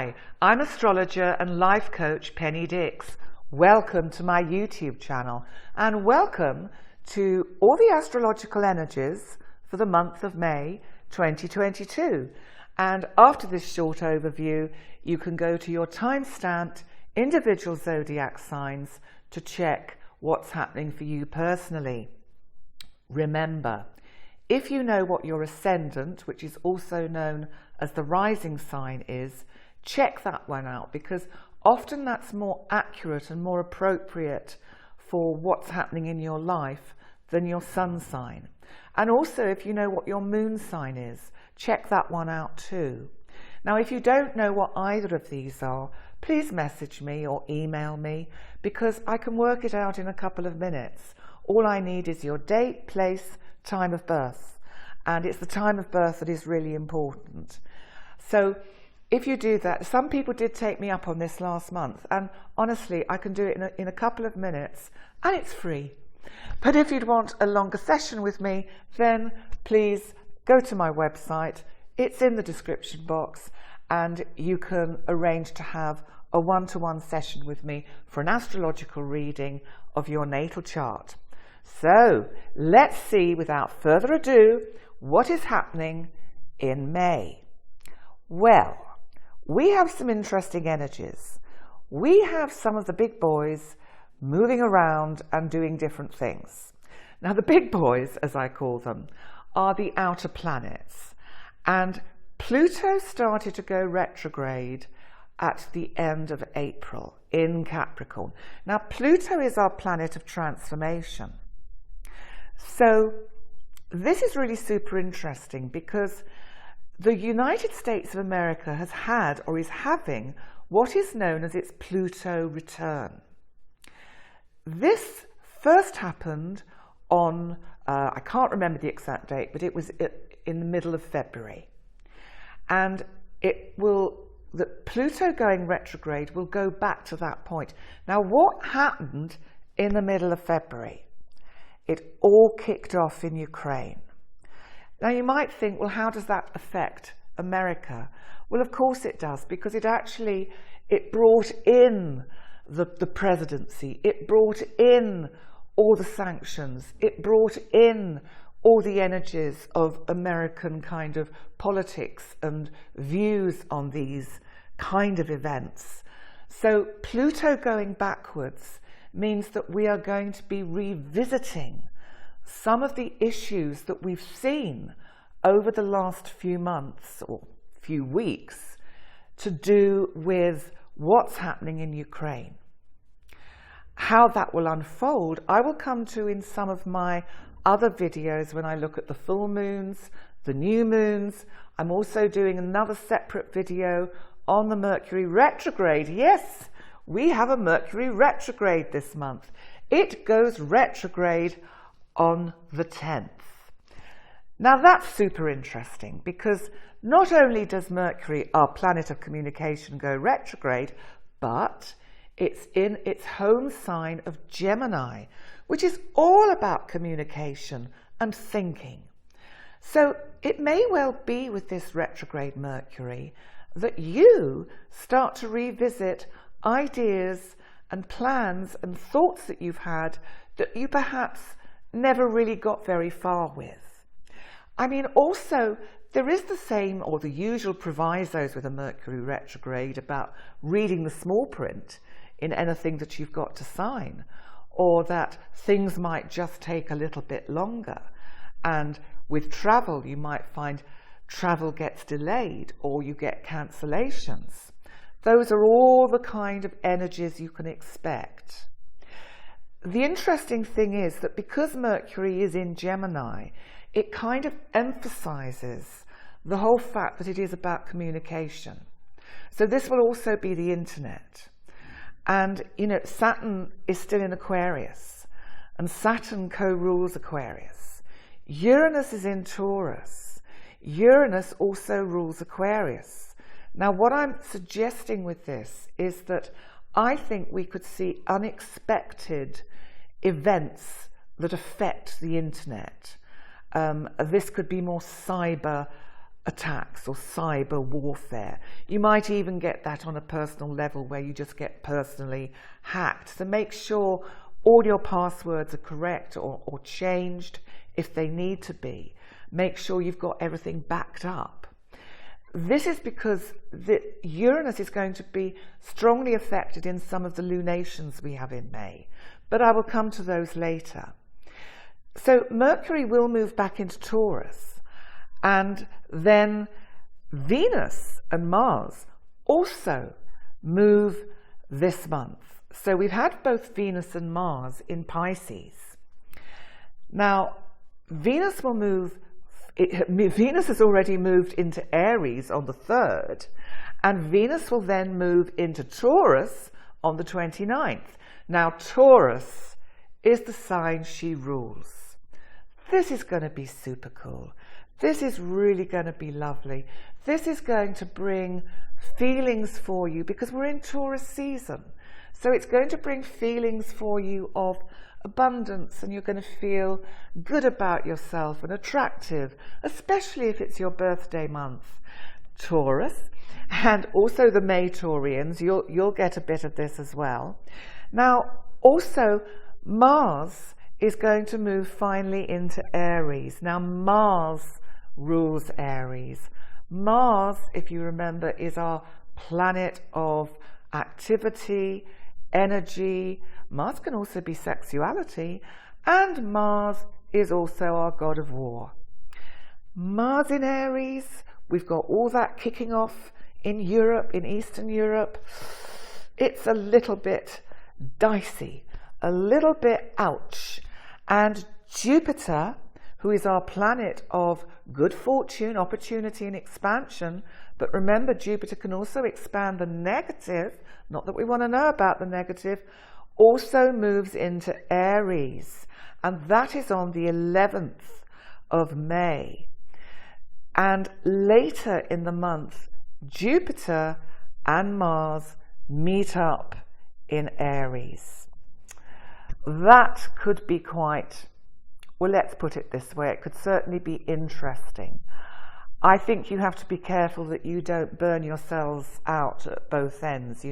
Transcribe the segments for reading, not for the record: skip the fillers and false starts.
Hi, I'm astrologer and life coach Penny Dix. Welcome to my YouTube channel and welcome to all the astrological energies for the month of May 2022. And after this short overview, you can go to your time-stamped individual zodiac signs to check what's happening for you personally. Remember, if you know what your ascendant, which is also known as the rising sign, is, check that one out, because often that's more accurate and more appropriate for what's happening in your life than your sun sign. And also, if you know what your moon sign is, check that one out too. Now, if you don't know what either of these are, please message me or email me, because I can work it out in a couple of minutes. All I need is your date, place, time of birth, and it's the time of birth that is really important. So if you do that, some people did take me up on this last month, and honestly I can do it in a couple of minutes and it's free. But if you'd want a longer session with me, then please go to my website. It's in the description box, and you can arrange to have a one-to-one session with me for an astrological reading of your natal chart. So let's see, without further ado, what is happening in May. Well, we have some interesting energies. We have some of the big boys moving around and doing different things. Now, the big boys, as I call them, are the outer planets. And Pluto started to go retrograde at the end of April in Capricorn. Now, Pluto is our planet of transformation. So this is really super interesting, because the United States of America has had, or is having, what is known as its Pluto return. This first happened on, I can't remember the exact date, but it was in the middle of February. And the Pluto going retrograde will go back to that point. Now, what happened in the middle of February? It all kicked off in Ukraine. Now, you might think, well, how does that affect America? Well, of course it does, because it brought in the presidency. It brought in all the sanctions. It brought in all the energies of American kind of politics and views on these kind of events. So Pluto going backwards means that we are going to be revisiting some of the issues that we've seen over the last few months or few weeks to do with what's happening in Ukraine. How that will unfold, I will come to in some of my other videos when I look at the full moons, the new moons. I'm also doing another separate video on the Mercury retrograde. Yes, we have a Mercury retrograde this month. It goes retrograde on the 10th. Now that's super interesting, because not only does Mercury, our planet of communication, go retrograde, but it's in its home sign of Gemini, which is all about communication and thinking. So it may well be with this retrograde Mercury that you start to revisit ideas and plans and thoughts that you've had that you perhaps never really got very far with. I mean, also, there is the same or the usual provisos with a Mercury retrograde about reading the small print in anything that you've got to sign, or that things might just take a little bit longer. And with travel, you might find travel gets delayed or you get cancellations. Those are all the kind of energies you can expect. The interesting thing is that because Mercury is in Gemini, it kind of emphasizes the whole fact that it is about communication. So this will also be the internet. And, you know, Saturn is still in Aquarius, and Saturn co-rules Aquarius. Uranus is in Taurus. Uranus also rules Aquarius. Now, what I'm suggesting with this is that I think we could see unexpected events that affect the internet. This could be more cyber attacks or cyber warfare. You might even get that on a personal level where you just get personally hacked. So make sure all your passwords are correct or changed if they need to be. Make sure you've got everything backed up. This is because Uranus is going to be strongly affected in some of the lunations we have in May, but I will come to those later. So Mercury will move back into Taurus, and then Venus and Mars also move this month. So we've had both Venus and Mars in Pisces. Now, Venus will move. Venus has already moved into Aries on the 3rd, and Venus will then move into Taurus on the 29th. Now, Taurus is the sign she rules. This is going to be super cool. This is really going to be lovely. This is going to bring feelings for you because we're in Taurus season. So it's going to bring feelings for you of abundance, and you're going to feel good about yourself and attractive, especially if it's your birthday month, Taurus. And also the May Taurians, you'll get a bit of this as well. Now, also Mars is going to move finally into Aries. Now, Mars rules Aries. Mars, if you remember, is our planet of activity, energy. Mars can also be sexuality, and Mars is also our god of war. Mars in Aries, we've got all that kicking off in Europe, in Eastern Europe. It's a little bit dicey, a little bit ouch. And Jupiter, who is our planet of good fortune, opportunity and expansion, but remember, Jupiter can also expand the negative, not that we want to know about the negative, also moves into Aries, and that is on the 11th of May. And later in the month, Jupiter and Mars meet up in Aries. That could be quite, well, let's put it this way, it could certainly be interesting. I think you have to be careful that you don't burn yourselves out at both ends,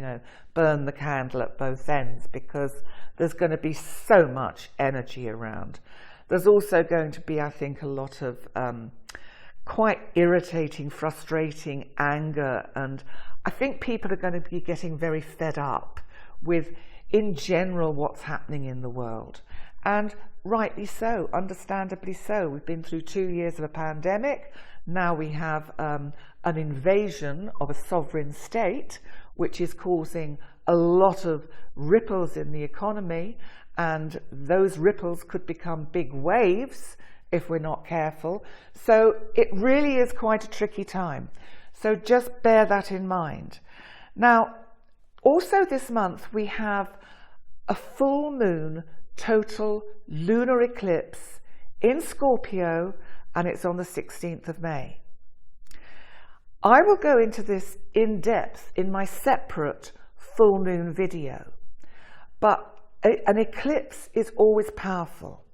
burn the candle at both ends, because there's going to be so much energy around. There's also going to be, I think, a lot of quite irritating, frustrating anger, and I think people are going to be getting very fed up with, in general, what's happening in the world. And rightly so, understandably so. We've been through 2 years of a pandemic. Now we have an invasion of a sovereign state, which is causing a lot of ripples in the economy, and those ripples could become big waves if we're not careful. So it really is quite a tricky time. So just bear that in mind. Now, also this month we have a full moon total lunar eclipse in Scorpio, and it's on the 16th of May. I will go into this in depth in my separate full moon video, but an eclipse is always powerful.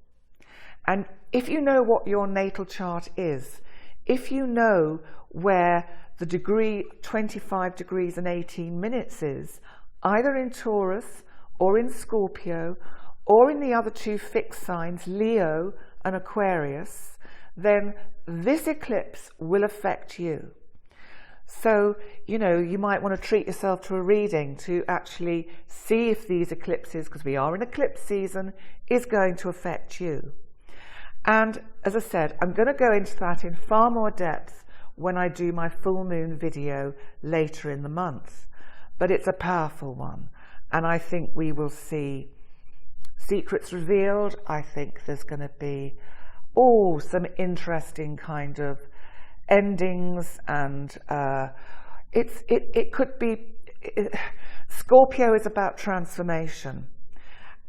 And if you know what your natal chart is, if you know where the degree 25 degrees and 18 minutes is, either in Taurus or in Scorpio, or in the other two fixed signs, Leo and Aquarius, then this eclipse will affect you. So, you might want to treat yourself to a reading to actually see if these eclipses, because we are in eclipse season, is going to affect you. And as I said, I'm going to go into that in far more depth when I do my full moon video later in the month. But it's a powerful one, and I think we will see secrets revealed. I think there's going to be some interesting kind of endings, and it could be Scorpio is about transformation,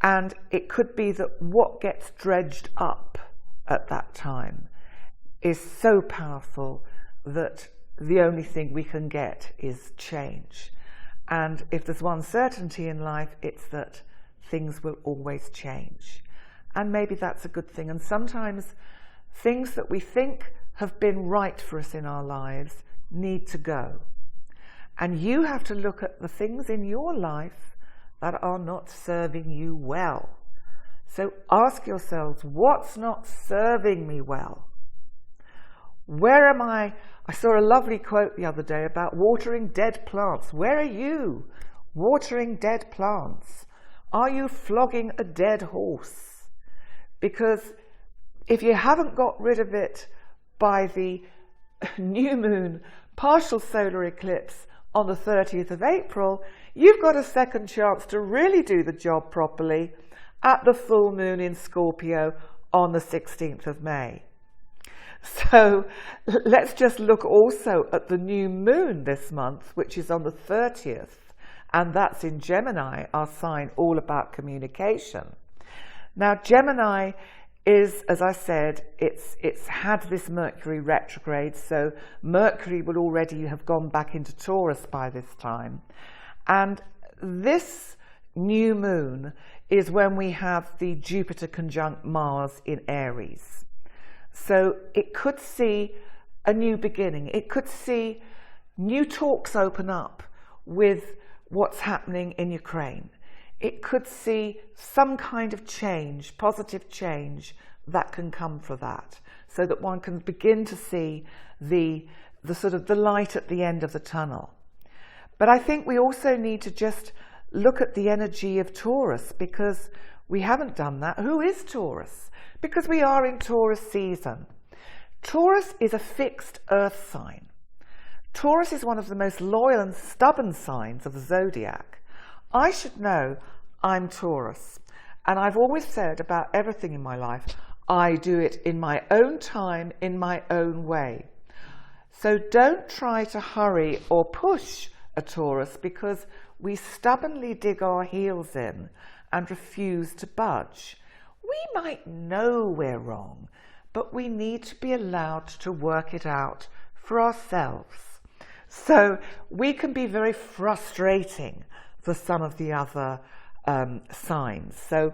and it could be that what gets dredged up at that time is so powerful that the only thing we can get is change. And if there's one certainty in life, it's that things will always change. And maybe that's a good thing. And sometimes things that we think have been right for us in our lives need to go. And you have to look at the things in your life that are not serving you well. So ask yourselves, what's not serving me well? Where am I? I saw a lovely quote the other day about watering dead plants. Where are you watering dead plants? Are you flogging a dead horse? Because if you haven't got rid of it by the new moon partial solar eclipse on the 30th of April, you've got a second chance to really do the job properly at the full moon in Scorpio on the 16th of May. So let's just look also at the new moon this month, which is on the 30th, and that's in Gemini, our sign all about communication. Now, Gemini is, as I said, it's had this Mercury retrograde, so Mercury will already have gone back into Taurus by this time. And this new moon is when we have the Jupiter conjunct Mars in Aries. So it could see a new beginning. It could see new talks open up with what's happening in Ukraine. It could see some kind of change, positive change that can come for that, so that one can begin to see the sort of the light at the end of the tunnel. But I think we also need to just look at the energy of Taurus, because we haven't done that. Who is Taurus? Because we are in Taurus season. Taurus is a fixed earth sign. Taurus is one of the most loyal and stubborn signs of the zodiac. I should know I'm Taurus, and I've always said about everything in my life, I do it in my own time, in my own way. So don't try to hurry or push a Taurus, because we stubbornly dig our heels in and refuse to budge. We might know we're wrong, but we need to be allowed to work it out for ourselves. So we can be very frustrating for some of the other signs. So,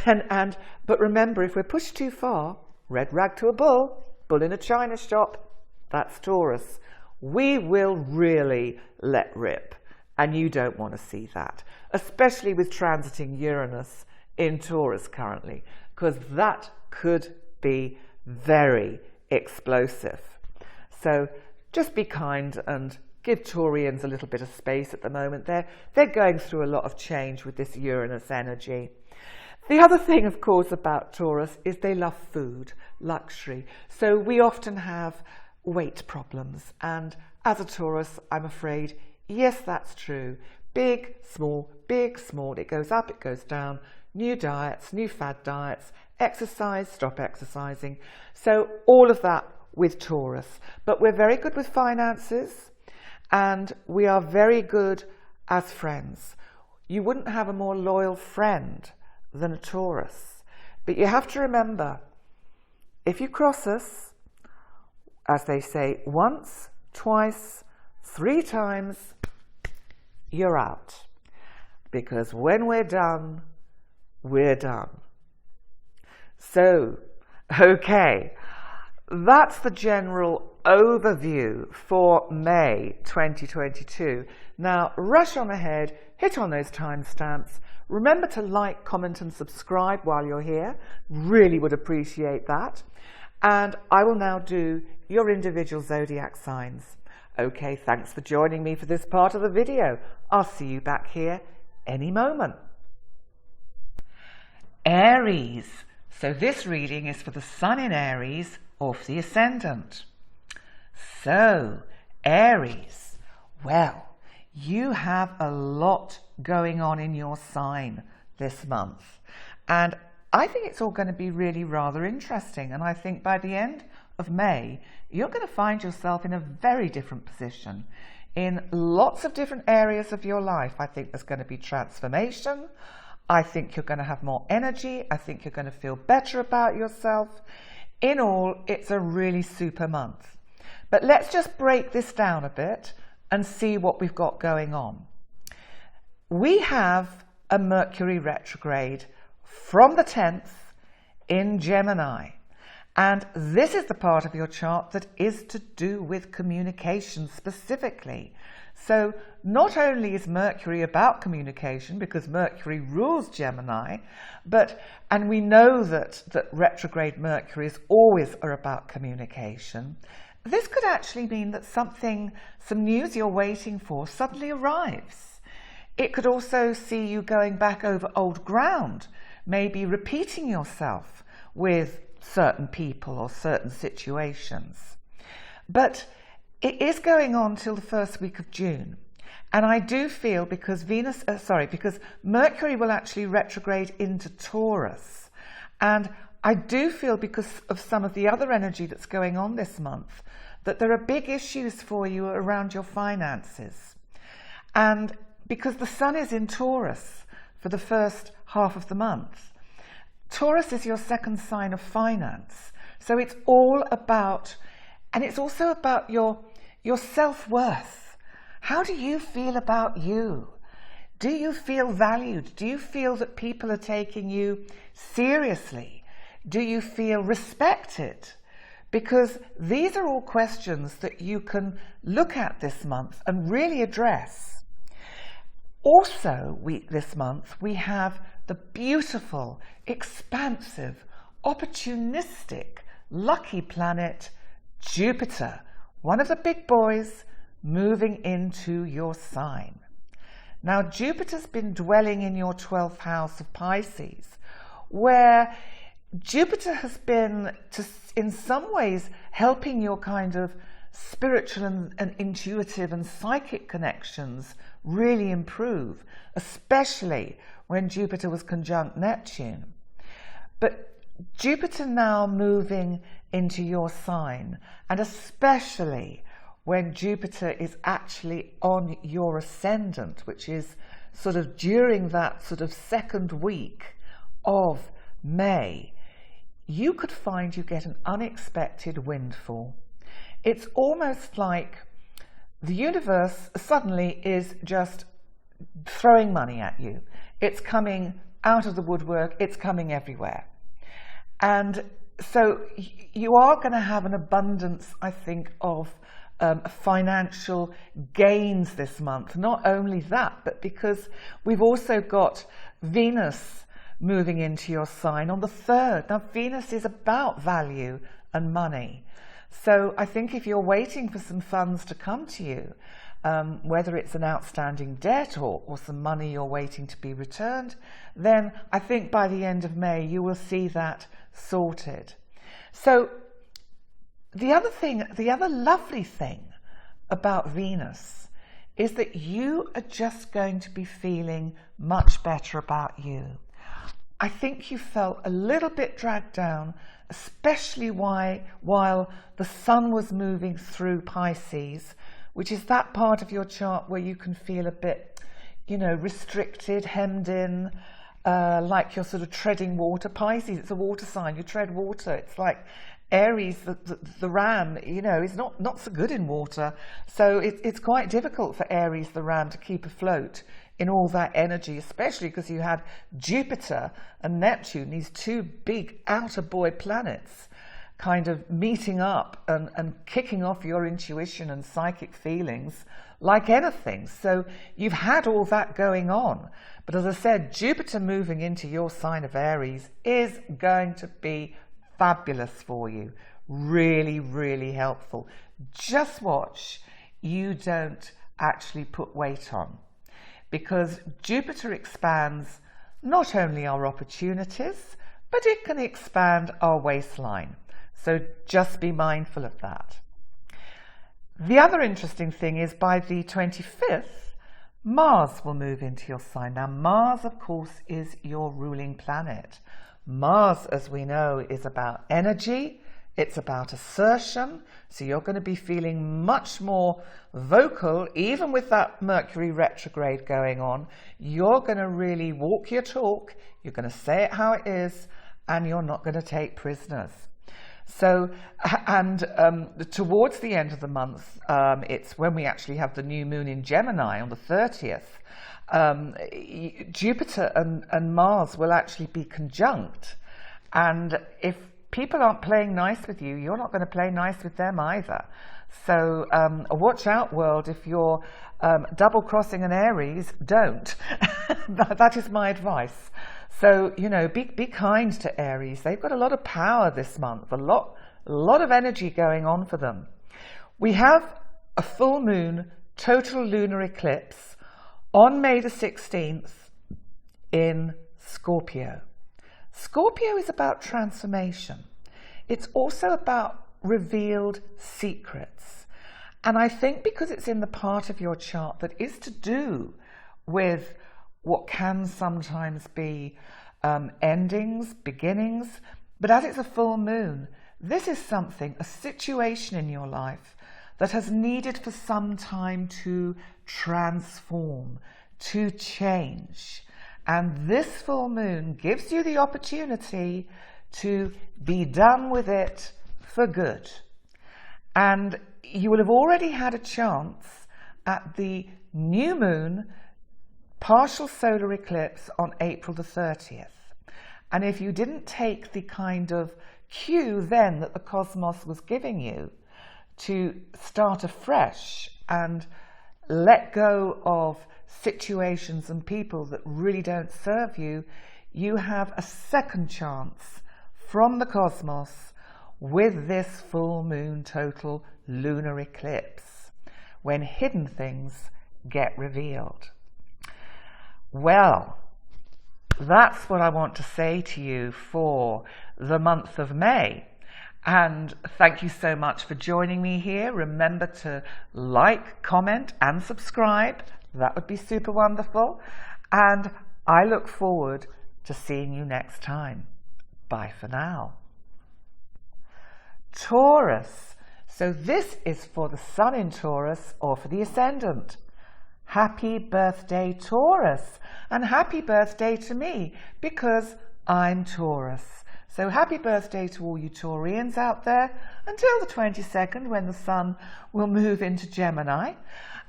but remember, if we're pushed too far, red rag to a bull in a china shop, that's Taurus. We will really let rip, and you don't want to see that, especially with transiting Uranus in Taurus currently, because that could be very explosive. So just be kind and give Taurians a little bit of space at the moment. They're going through a lot of change with this Uranus energy. The other thing, of course, about Taurus is they love food, luxury. So we often have weight problems. And as a Taurus, I'm afraid, yes, that's true. Big, small, it goes up, it goes down. New diets, new fad diets, exercise, stop exercising. So all of that with Taurus. But we're very good with finances, and we are very good as friends. You wouldn't have a more loyal friend than a Taurus. But you have to remember, if you cross us, as they say, once, twice, 3 times, you're out. Because when we're done, we're done. So, okay, that's the general overview for May 2022. Now, rush on ahead, hit on those timestamps. Remember to like, comment and subscribe while you're here. Really would appreciate that. And I will now do your individual zodiac signs. Okay, thanks for joining me for this part of the video. I'll see you back here any moment. Aries. So this reading is for the Sun in Aries or for the Ascendant. So, Aries, well, you have a lot going on in your sign this month. And I think it's all going to be really rather interesting. And I think by the end of May, you're going to find yourself in a very different position in lots of different areas of your life. I think there's going to be transformation. I think you're going to have more energy. I think you're going to feel better about yourself. In all, it's a really super month. But let's just break this down a bit and see what we've got going on. We have a Mercury retrograde from the 10th in Gemini. And this is the part of your chart that is to do with communication specifically. So not only is Mercury about communication, because Mercury rules Gemini, and we know that retrograde Mercury is always about communication, this could actually mean that some news you're waiting for suddenly arrives. It could also see you going back over old ground, maybe repeating yourself with certain people or certain situations. But it is going on till the first week of June. And I do feel because Mercury will actually retrograde into Taurus. And I do feel because of some of the other energy that's going on this month, that there are big issues for you around your finances. And because the Sun is in Taurus for the first half of the month, Taurus is your second sign of finance. So it's all about, and it's also about your self-worth. How do you feel about you? Do you feel valued? Do you feel that people are taking you seriously? Do you feel respected? Because these are all questions that you can look at this month and really address. Also, this month, we have the beautiful, expansive, opportunistic, lucky planet Jupiter, one of the big boys, moving into your sign. Now, Jupiter's been dwelling in your 12th house of Pisces, where Jupiter has been, in some ways, helping your kind of spiritual and intuitive and psychic connections really improve, especially when Jupiter was conjunct Neptune. But Jupiter now moving into your sign, and especially when Jupiter is actually on your ascendant, which is sort of during that sort of second week of May, you could find you get an unexpected windfall. It's almost like the universe suddenly is just throwing money at you. It's coming out of the woodwork, it's coming everywhere. And so you are going to have an abundance, I think, of financial gains this month. Not only that, but because we've also got Venus moving into your sign on the 3rd. Now, Venus is about value and money. So I think if you're waiting for some funds to come to you, whether it's an outstanding debt or some money you're waiting to be returned, then I think by the end of May you will see that sorted. So the other lovely thing about Venus is that you are just going to be feeling much better about you. I think you felt a little bit dragged down, especially while the Sun was moving through Pisces, which is that part of your chart where you can feel a bit, restricted, hemmed in, like you're sort of treading water. Pisces, it's a water sign, you tread water. It's like Aries, the ram, is not so good in water. So it's quite difficult for Aries, the ram, to keep afloat in all that energy, especially because you had Jupiter and Neptune, these two big outer boy planets, kind of meeting up and kicking off your intuition and psychic feelings like anything. So you've had all that going on. But as I said, Jupiter moving into your sign of Aries is going to be fabulous for you. Really, really helpful. Just watch you don't actually put weight on, because Jupiter expands not only our opportunities, but it can expand our waistline. So just be mindful of that. The other interesting thing is by the 25th, Mars will move into your sign. Now, Mars, of course, is your ruling planet. Mars, as we know, is about energy. It's about assertion. So you're going to be feeling much more vocal, even with that Mercury retrograde going on. You're going to really walk your talk. You're going to say it how it is, and you're not going to take prisoners. So, and towards the end of the month, it's when we actually have the new moon in Gemini on the 30th. Jupiter and Mars will actually be conjunct. And if people aren't playing nice with you, you're not going to play nice with them either. So watch out, world. If you're double-crossing an Aries, don't. That is my advice. So, you know, be kind to Aries. They've got a lot of power this month, a lot of energy going on for them. We have a full moon total lunar eclipse on May the 16th in Scorpio. Scorpio is about transformation. It's also about revealed secrets. And I think because it's in the part of your chart that is to do with what can sometimes be endings, beginnings, but as it's a full moon, this is something, a situation in your life that has needed for some time to transform, to change. And this full moon gives you the opportunity to be done with it for good. And you will have already had a chance at the new moon partial solar eclipse on April the 30th. And if you didn't take the kind of cue then that the cosmos was giving you to start afresh and let go of situations and people that really don't serve you, you have a second chance from the cosmos with this full moon total lunar eclipse, when hidden things get revealed. Well, that's what I want to say to you for the month of May. And thank you so much for joining me here. Remember to like, comment and subscribe. That would be super wonderful. And I look forward to seeing you next time. Bye for now. Taurus. So this is for the sun in Taurus or for the ascendant. Happy birthday, Taurus. And happy birthday to me because I'm Taurus. So happy birthday to all you Taurians out there until the 22nd, when the sun will move into Gemini.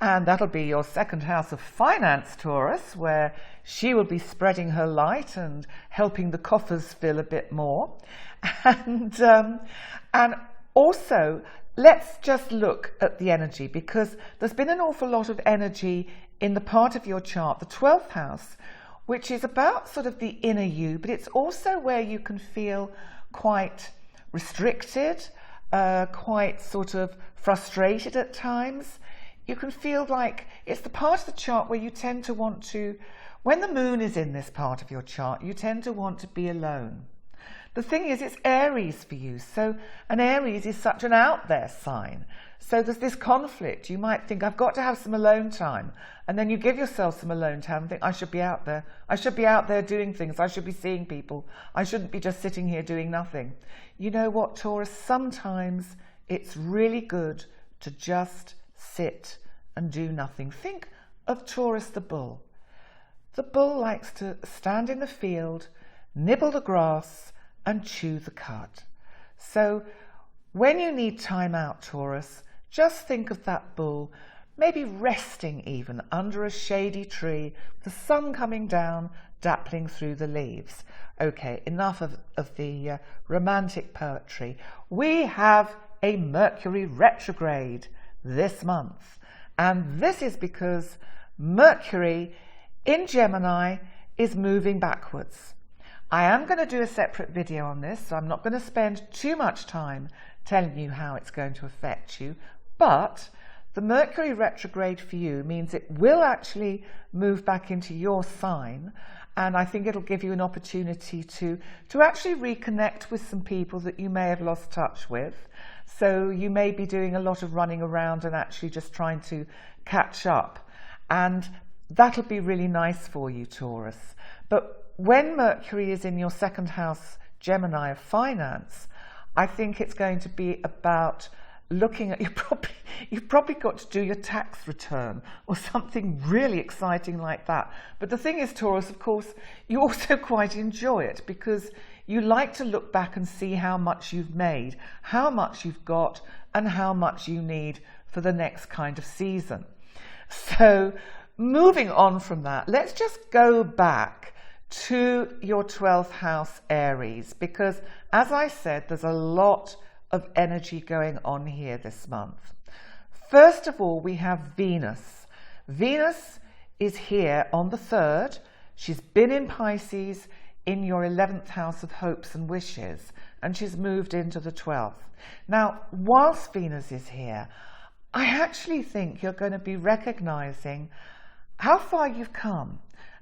And that'll be your second house of finance, Taurus, where she will be spreading her light and helping the coffers fill a bit more. And also, let's just look at the energy, because there's been an awful lot of energy in the part of your chart, the 12th house, which is about sort of the inner you, but it's also where you can feel quite restricted, quite sort of frustrated at times. You can feel like it's the part of the chart where you tend to want to, when the moon is in this part of your chart, you tend to want to be alone. The thing is, it's Aries for you. So an Aries is such an out there sign. So there's this conflict. You might think, I've got to have some alone time. And then you give yourself some alone time and think, I should be out there. I should be out there doing things. I should be seeing people. I shouldn't be just sitting here doing nothing. You know what, Taurus? Sometimes it's really good to just sit and do nothing. Think of Taurus the bull. The bull likes to stand in the field, nibble the grass, and chew the cud. So when you need time out, Taurus, just think of that bull, maybe resting even under a shady tree, the sun coming down, dappling through the leaves. Okay, enough of the romantic poetry. We have a Mercury retrograde this month, and this is because Mercury in Gemini is moving backwards. I am going to do a separate video on this, so I'm not going to spend too much time telling you how it's going to affect you, but the Mercury retrograde for you means it will actually move back into your sign, and I think it'll give you an opportunity to actually reconnect with some people that you may have lost touch with. So you may be doing a lot of running around and actually just trying to catch up, and that'll be really nice for you, Taurus. But when Mercury is in your second house, Gemini of finance, I think it's going to be about looking at, you've probably got to do your tax return or something really exciting like that. But the thing is, Taurus, of course, you also quite enjoy it because you like to look back and see how much you've made, how much you've got, and how much you need for the next kind of season. So moving on from that, let's just go back to your 12th house, Aries, because as I said, there's a lot of energy going on here this month. First of all, we have Venus. Venus is here on the 3rd. She's been in Pisces in your 11th house of hopes and wishes, and she's moved into the 12th. Now, whilst Venus is here, I actually think you're going to be recognizing how far you've come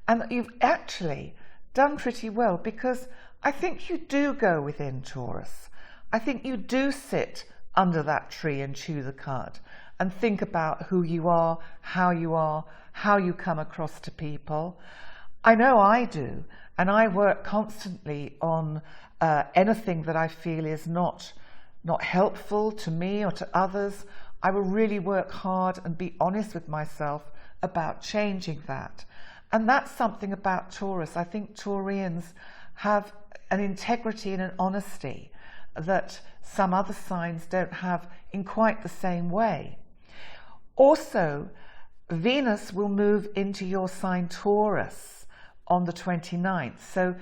and that you've actually done pretty well, because I think you do go within, Taurus. I think you do sit under that tree and chew the cud and think about who you are, how you come across to people. I know I do, and I work constantly on anything that I feel is not helpful to me or to others. I will really work hard and be honest with myself about changing that. And that's something about Taurus. I think Taurians have an integrity and an honesty that some other signs don't have in quite the same way. Also, Venus will move into your sign Taurus on the 29th. So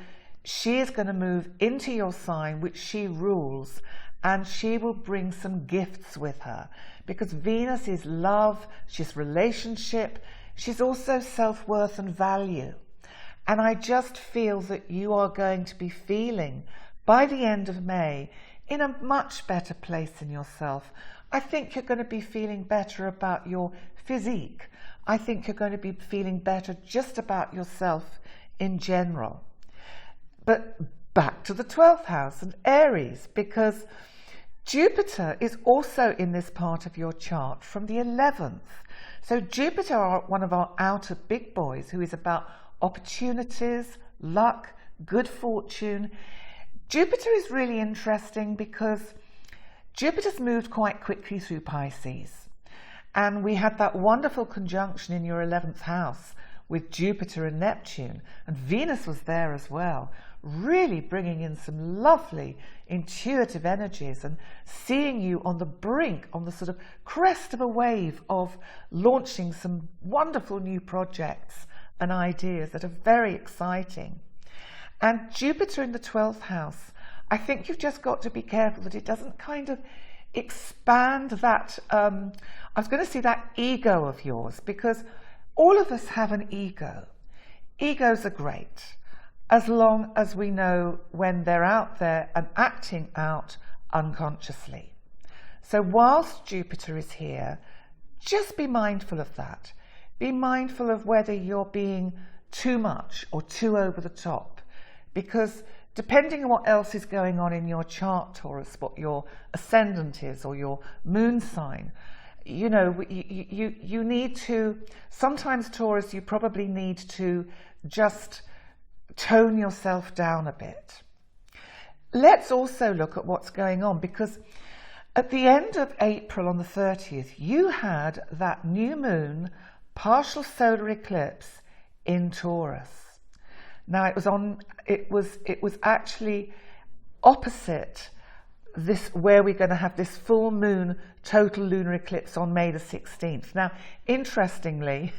she is going to move into your sign, which she rules, and she will bring some gifts with her, because Venus is love, she's relationship, she's also self-worth and value. And I just feel that you are going to be feeling, by the end of May, in a much better place in yourself. I think you're going to be feeling better about your physique. I think you're going to be feeling better just about yourself in general. But back to the 12th house and Aries, because Jupiter is also in this part of your chart from the 11th. So Jupiter, one of our outer big boys, who is about opportunities, luck, good fortune. Jupiter is really interesting because Jupiter's moved quite quickly through Pisces. And we had that wonderful conjunction in your 11th house with Jupiter and Neptune. And Venus was there as well, really bringing in some lovely intuitive energies and seeing you on the brink, on the sort of crest of a wave of launching some wonderful new projects and ideas that are very exciting. And Jupiter in the 12th house, I think you've just got to be careful that it doesn't kind of expand that, I was going to say that ego of yours, because all of us have an ego. Egos are great, as long as we know when they're out there and acting out unconsciously. So whilst Jupiter is here, just be mindful of that. Be mindful of whether you're being too much or too over the top, because depending on what else is going on in your chart, Taurus, what your ascendant is or your moon sign, you know, you need to, sometimes Taurus, you probably need to just tone yourself down a bit. Let's also look at what's going on, because at the end of April on the 30th, you had that new moon partial solar eclipse in Taurus. Now it was actually opposite this, where we're going to have this full moon total lunar eclipse on May the 16th. Now, interestingly,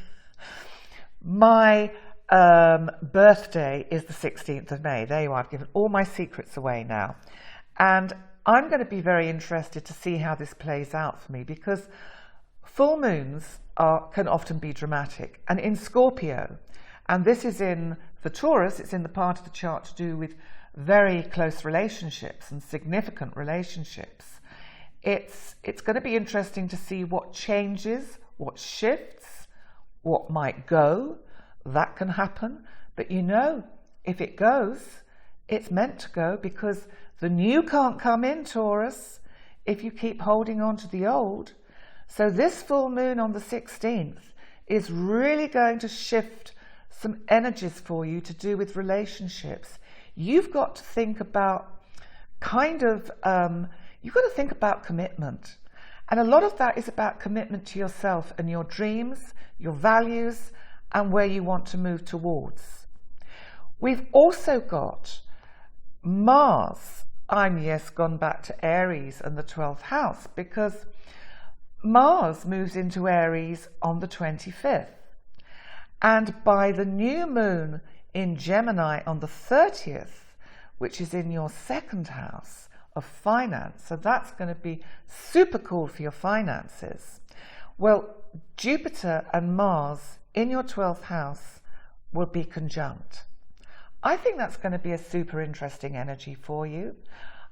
my birthday is the 16th of May. There you are. I've given all my secrets away now. And I'm going to be very interested to see how this plays out for me, because full moons can often be dramatic. And in Scorpio, and this is in, for Taurus, it's in the part of the chart to do with very close relationships and significant relationships. It's going to be interesting to see what changes, what shifts, what might go. That can happen. But you know, if it goes, it's meant to go, because the new can't come in, Taurus, if you keep holding on to the old. So this full moon on the 16th is really going to shift some energies for you to do with relationships. You've got to think about you've got to think about commitment. And a lot of that is about commitment to yourself and your dreams, your values, and where you want to move towards. We've also got Mars. Gone back to Aries and the 12th house, because Mars moves into Aries on the 25th. And by the new moon in Gemini on the 30th, which is in your second house of finance. So that's going to be super cool for your finances. Well, Jupiter and Mars in your 12th house will be conjunct. I think that's going to be a super interesting energy for you.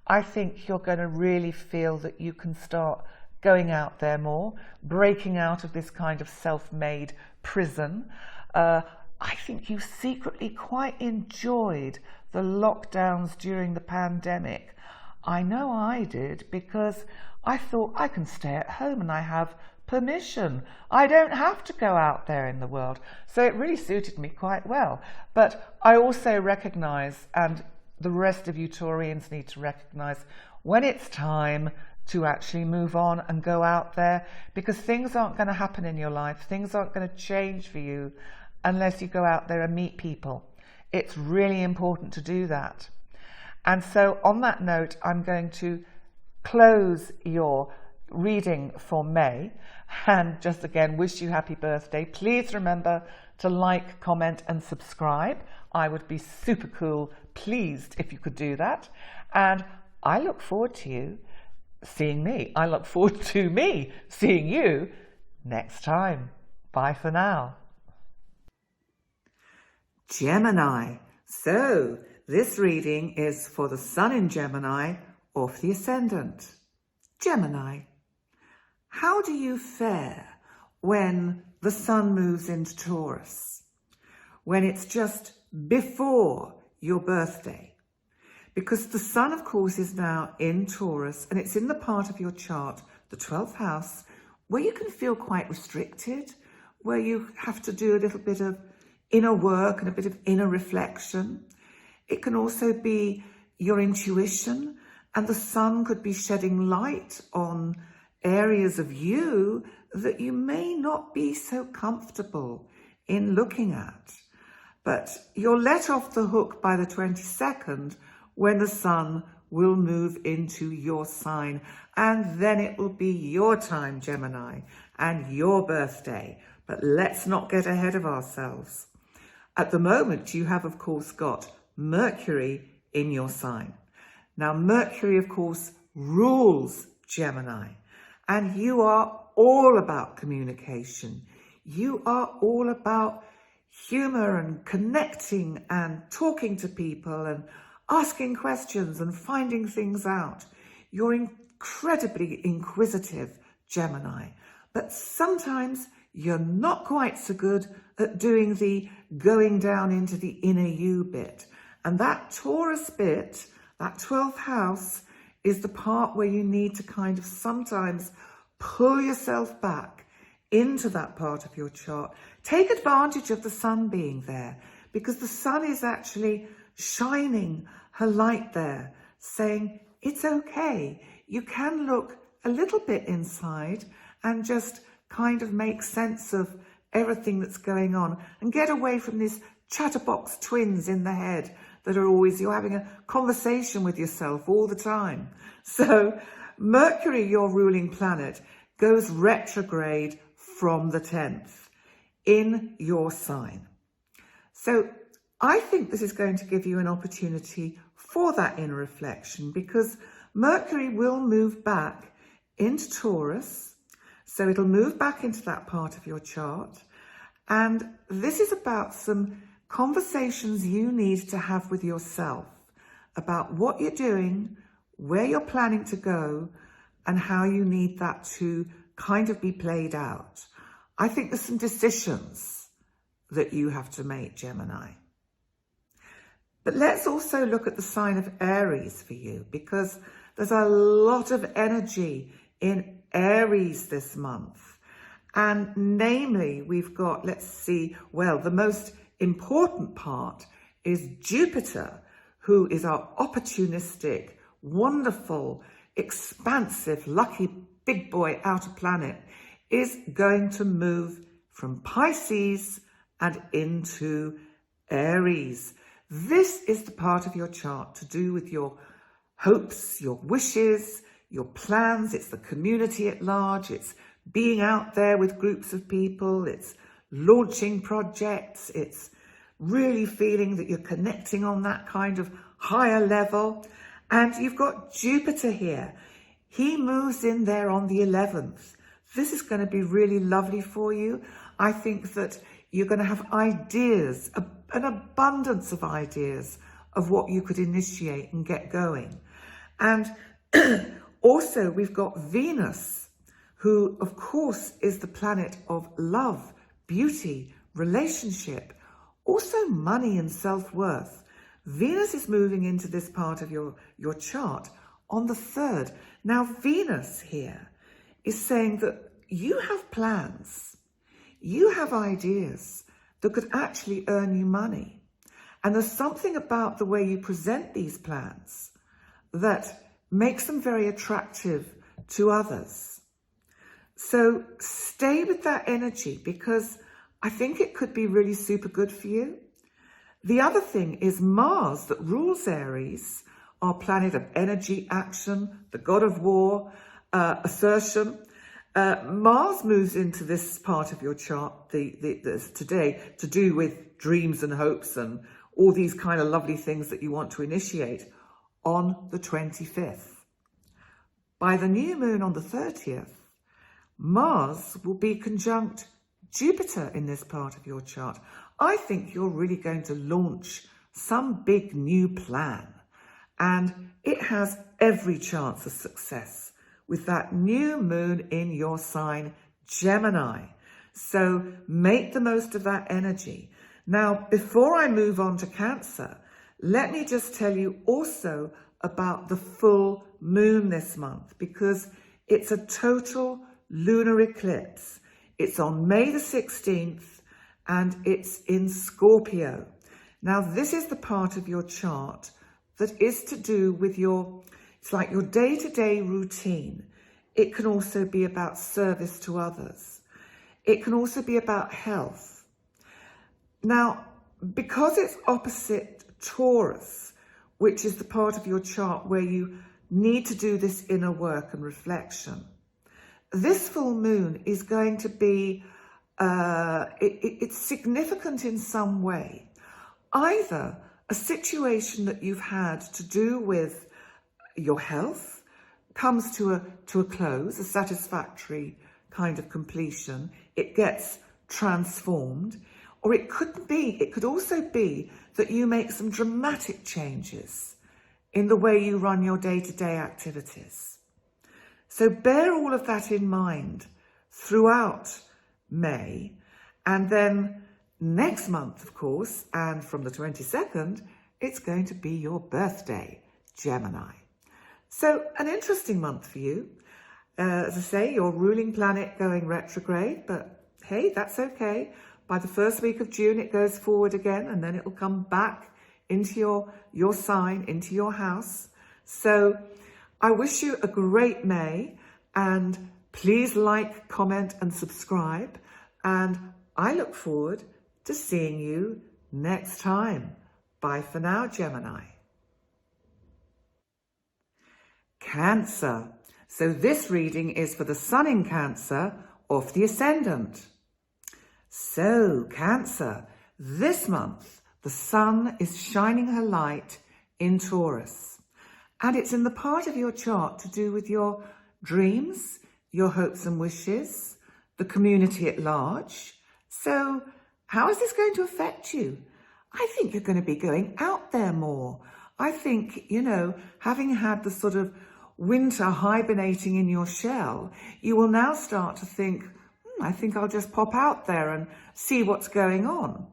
I think you're going to really feel that you can start going out there more, breaking out of this kind of self-made prison. I think you secretly quite enjoyed the lockdowns during the pandemic. I know I did, because I thought I can stay at home and I have permission. I don't have to go out there in the world. So it really suited me quite well. But I also recognise, and the rest of you Taurians need to recognise, when it's time to actually move on and go out there, because things aren't going to happen in your life, things aren't going to change for you unless you go out there and meet people. It's really important to do that. And so on that note, I'm going to close your reading for May and just again wish you happy birthday. Please remember to like, comment and subscribe. I would be super cool, pleased if you could do that. And I look forward to you seeing me. I look forward to me seeing you next time. Bye for now. Gemini. So this reading is for the Sun in Gemini or for the Ascendant. Gemini. How do you fare when the Sun moves into Taurus? When it's just before your birthday? Because the Sun, of course, is now in Taurus, and it's in the part of your chart, the 12th house, where you can feel quite restricted, where you have to do a little bit of inner work and a bit of inner reflection. It can also be your intuition, and the Sun could be shedding light on areas of you that you may not be so comfortable in looking at. But you're let off the hook by the 22nd, when the Sun will move into your sign, and then it will be your time, Gemini, and your birthday. But let's not get ahead of ourselves. At the moment, you have, of course, got Mercury in your sign. Now, Mercury, of course, rules Gemini, and you are all about communication. You are all about humor and connecting and talking to people and asking questions and finding things out. You're incredibly inquisitive, Gemini, but sometimes you're not quite so good at doing the going down into the inner you bit. And that Taurus bit, that 12th house, is the part where you need to kind of sometimes pull yourself back into that part of your chart. Take advantage of the Sun being there, because the Sun is actually shining her light there, saying it's okay. You can look a little bit inside and just kind of make sense of everything that's going on and get away from these chatterbox twins in the head that are always, you're having a conversation with yourself all the time. So Mercury, your ruling planet, goes retrograde from the 10th in your sign. So I think this is going to give you an opportunity for that inner reflection, because Mercury will move back into Taurus. So it'll move back into that part of your chart. And this is about some conversations you need to have with yourself about what you're doing, where you're planning to go, and how you need that to kind of be played out. I think there's some decisions that you have to make, Gemini. But let's also look at the sign of Aries for you, because there's a lot of energy in Aries this month. And namely, we've got, let's see, well, the most important part is Jupiter, who is our opportunistic, wonderful, expansive, lucky big boy outer planet, is going to move from Pisces and into Aries. This is the part of your chart to do with your hopes, your wishes, your plans. It's the community at large. It's being out there with groups of people. It's launching projects. It's really feeling that you're connecting on that kind of higher level. And you've got Jupiter here. He moves in there on the 11th. This is going to be really lovely for you. I think that you're going to have ideas, an abundance of ideas of what you could initiate and get going. And also we've got Venus, who of course is the planet of love, beauty, relationship, also money and self-worth. Venus is moving into this part of your chart on the 3rd. Now Venus here is saying that you have plans, you have ideas that could actually earn you money. And there's something about the way you present these plans that makes them very attractive to others. So stay with that energy, because I think it could be really super good for you. The other thing is Mars, that rules Aries, our planet of energy, action, the god of war, assertion. Mars moves into this part of your chart today to do with dreams and hopes and all these kind of lovely things that you want to initiate on the 25th. By the new moon on the 30th, Mars will be conjunct Jupiter in this part of your chart. I think you're really going to launch some big new plan, and it has every chance of success with that new moon in your sign, Gemini. So make the most of that energy. Now, before I move on to Cancer, let me just tell you also about the full moon this month, because it's a total lunar eclipse. It's on May the 16th and it's in Scorpio. Now, this is the part of your chart that is to do with it's like your day-to-day routine. It can also be about service to others. It can also be about health. Now, because it's opposite Taurus, which is the part of your chart where you need to do this inner work and reflection, this full moon is going to be, it's significant in some way. Either a situation that you've had to do with your health comes to a close, a satisfactory kind of completion. It gets transformed. Or it could also be that you make some dramatic changes in the way you run your day-to-day activities. So bear all of that in mind throughout May, and then next month, of course, and from the 22nd, it's going to be your birthday, Gemini. So an interesting month for you. As I say, your ruling planet going retrograde, but hey, that's okay. By the first week of June, it goes forward again, and then it will come back into your sign, into your house. So I wish you a great May, and please like, comment, and subscribe. And I look forward to seeing you next time. Bye for now, Gemini. Cancer. So this reading is for the Sun in Cancer or for the Ascendant. So, Cancer, this month, the Sun is shining her light in Taurus. And it's in the part of your chart to do with your dreams, your hopes and wishes, the community at large. So, how is this going to affect you? I think you're going to be going out there more. I think, having had the sort of winter hibernating in your shell, you will now start to think, I think I'll just pop out there and see what's going on.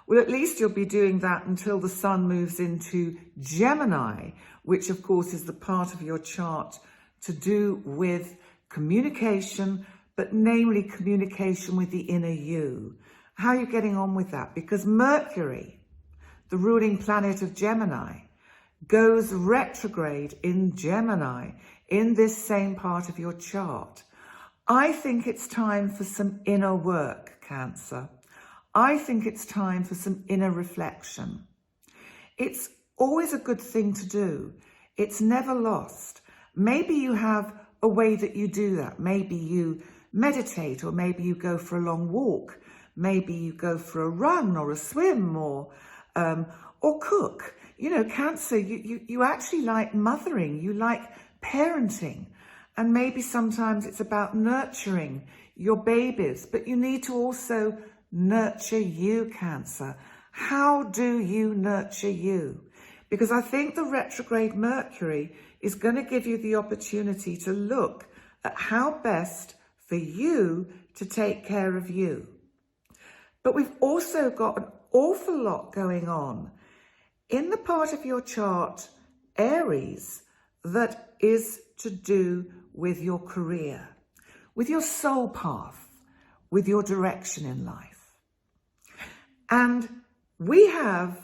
Well, at least you'll be doing that until the Sun moves into Gemini, which of course is the part of your chart to do with communication, but namely communication with the inner you. How are you getting on with that? Because Mercury, the ruling planet of Gemini, goes retrograde in Gemini in this same part of your chart. I think it's time for some inner work, Cancer. I think it's time for some inner reflection. It's always a good thing to do. It's never lost. Maybe you have a way that you do that. Maybe you meditate, or maybe you go for a long walk. Maybe you go for a run or a swim or cook. You know, Cancer, you actually like mothering, you like parenting, and maybe sometimes it's about nurturing your babies, but you need to also nurture you, Cancer. How do you nurture you? Because I think the retrograde Mercury is going to give you the opportunity to look at how best for you to take care of you. But we've also got an awful lot going on in the part of your chart, Aries, that is to do with your career, with your soul path, with your direction in life. And we have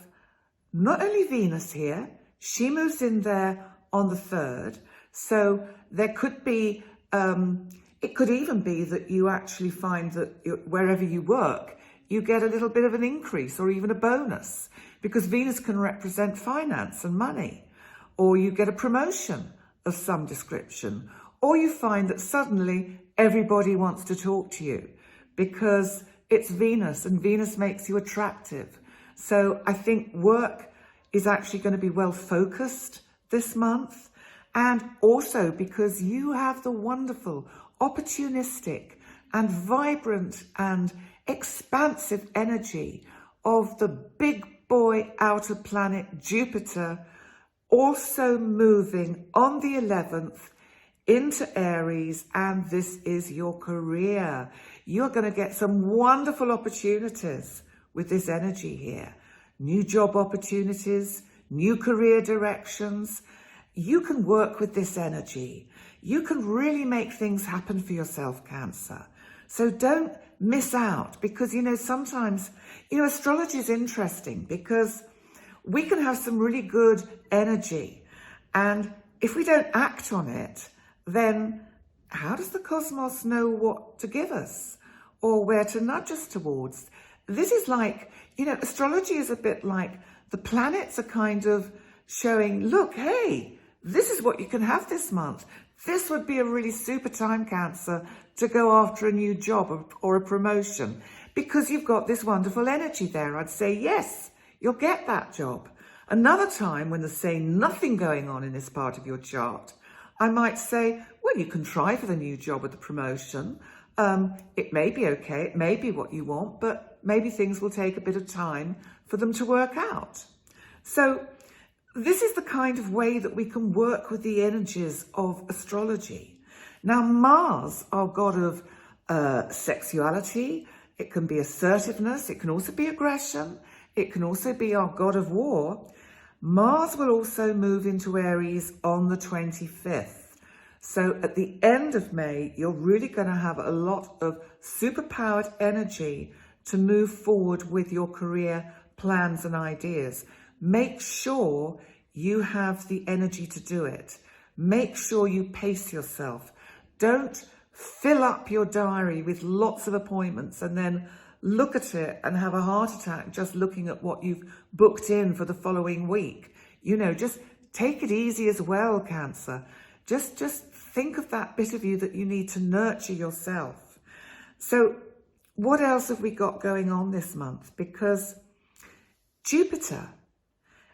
not only Venus here, she moves in there on the 3rd. So there could be, it could even be that you actually find that wherever you work, you get a little bit of an increase or even a bonus, because Venus can represent finance and money, or you get a promotion of some description, or you find that suddenly everybody wants to talk to you because it's Venus and Venus makes you attractive. So I think work is actually going to be well focused this month, and also because you have the wonderful, opportunistic and vibrant and expansive energy of the big boy outer planet Jupiter, also moving on the 11th into Aries, and this is your career. You're going to get some wonderful opportunities with this energy here. New job opportunities, new career directions. You can work with this energy. You can really make things happen for yourself, Cancer. So don't miss out, because, you know, sometimes, you know, astrology is interesting because we can have some really good energy, and if we don't act on it, then how does the cosmos know what to give us or where to nudge us towards? This is like, you know, astrology is a bit like the planets are kind of showing, look, hey, this is what you can have this month. This would be a really super time, Cancer, to go after a new job or a promotion, because you've got this wonderful energy there. I'd say, yes, you'll get that job. Another time when there's, say, nothing going on in this part of your chart, I might say, well, you can try for the new job or the promotion. It may be okay, it may be what you want, but maybe things will take a bit of time for them to work out. So this is the kind of way that we can work with the energies of astrology. Now, Mars, our god of sexuality, it can be assertiveness, it can also be aggression, it can also be our god of war. Mars will also move into Aries on the 25th. So at the end of May, you're really going to have a lot of superpowered energy to move forward with your career plans and ideas. Make sure you have the energy to do it. Make sure you pace yourself. Don't fill up your diary with lots of appointments and then look at it and have a heart attack just looking at what you've booked in for the following week. You know, just take it easy as well, Cancer. Just think of that bit of you that you need to nurture yourself. So what else have we got going on this month? Because Jupiter,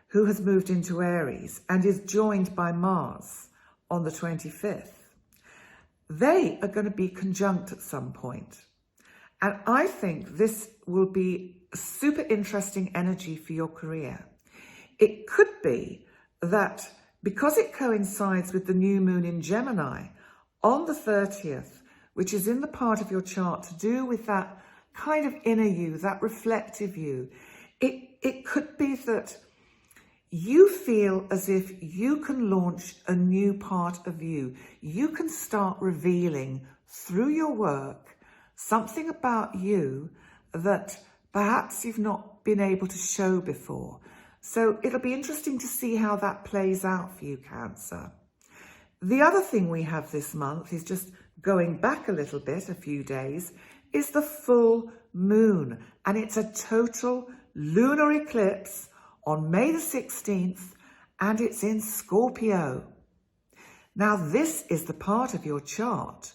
who has moved into Aries and is joined by Mars on the 25th, they are going to be conjunct at some point. And I think this will be a super interesting energy for your career. It could be that because it coincides with the new moon in Gemini on the 30th, which is in the part of your chart to do with that kind of inner you, that reflective you, it could be that you feel as if you can launch a new part of you. You can start revealing through your work something about you that perhaps you've not been able to show before. So it'll be interesting to see how that plays out for you, Cancer. The other thing we have this month is, just going back a little bit, a few days, is the full moon. And it's a total lunar eclipse on May the 16th, and it's in Scorpio. Now, this is the part of your chart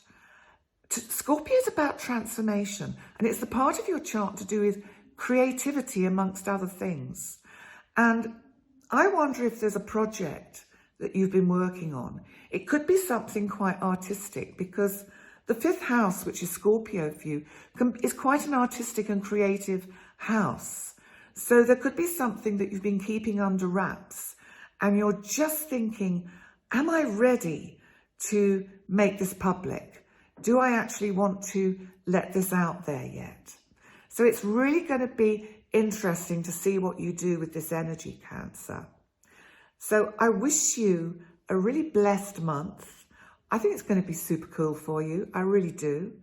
Scorpio is about transformation, and it's the part of your chart to do with creativity amongst other things. And I wonder if there's a project that you've been working on. It could be something quite artistic, because the 5th house, which is Scorpio for you, is quite an artistic and creative house. So there could be something that you've been keeping under wraps, and you're just thinking, am I ready to make this public? Do I actually want to let this out there yet? So it's really going to be interesting to see what you do with this energy, Cancer. So I wish you a really blessed month. I think it's going to be super cool for you. I really do.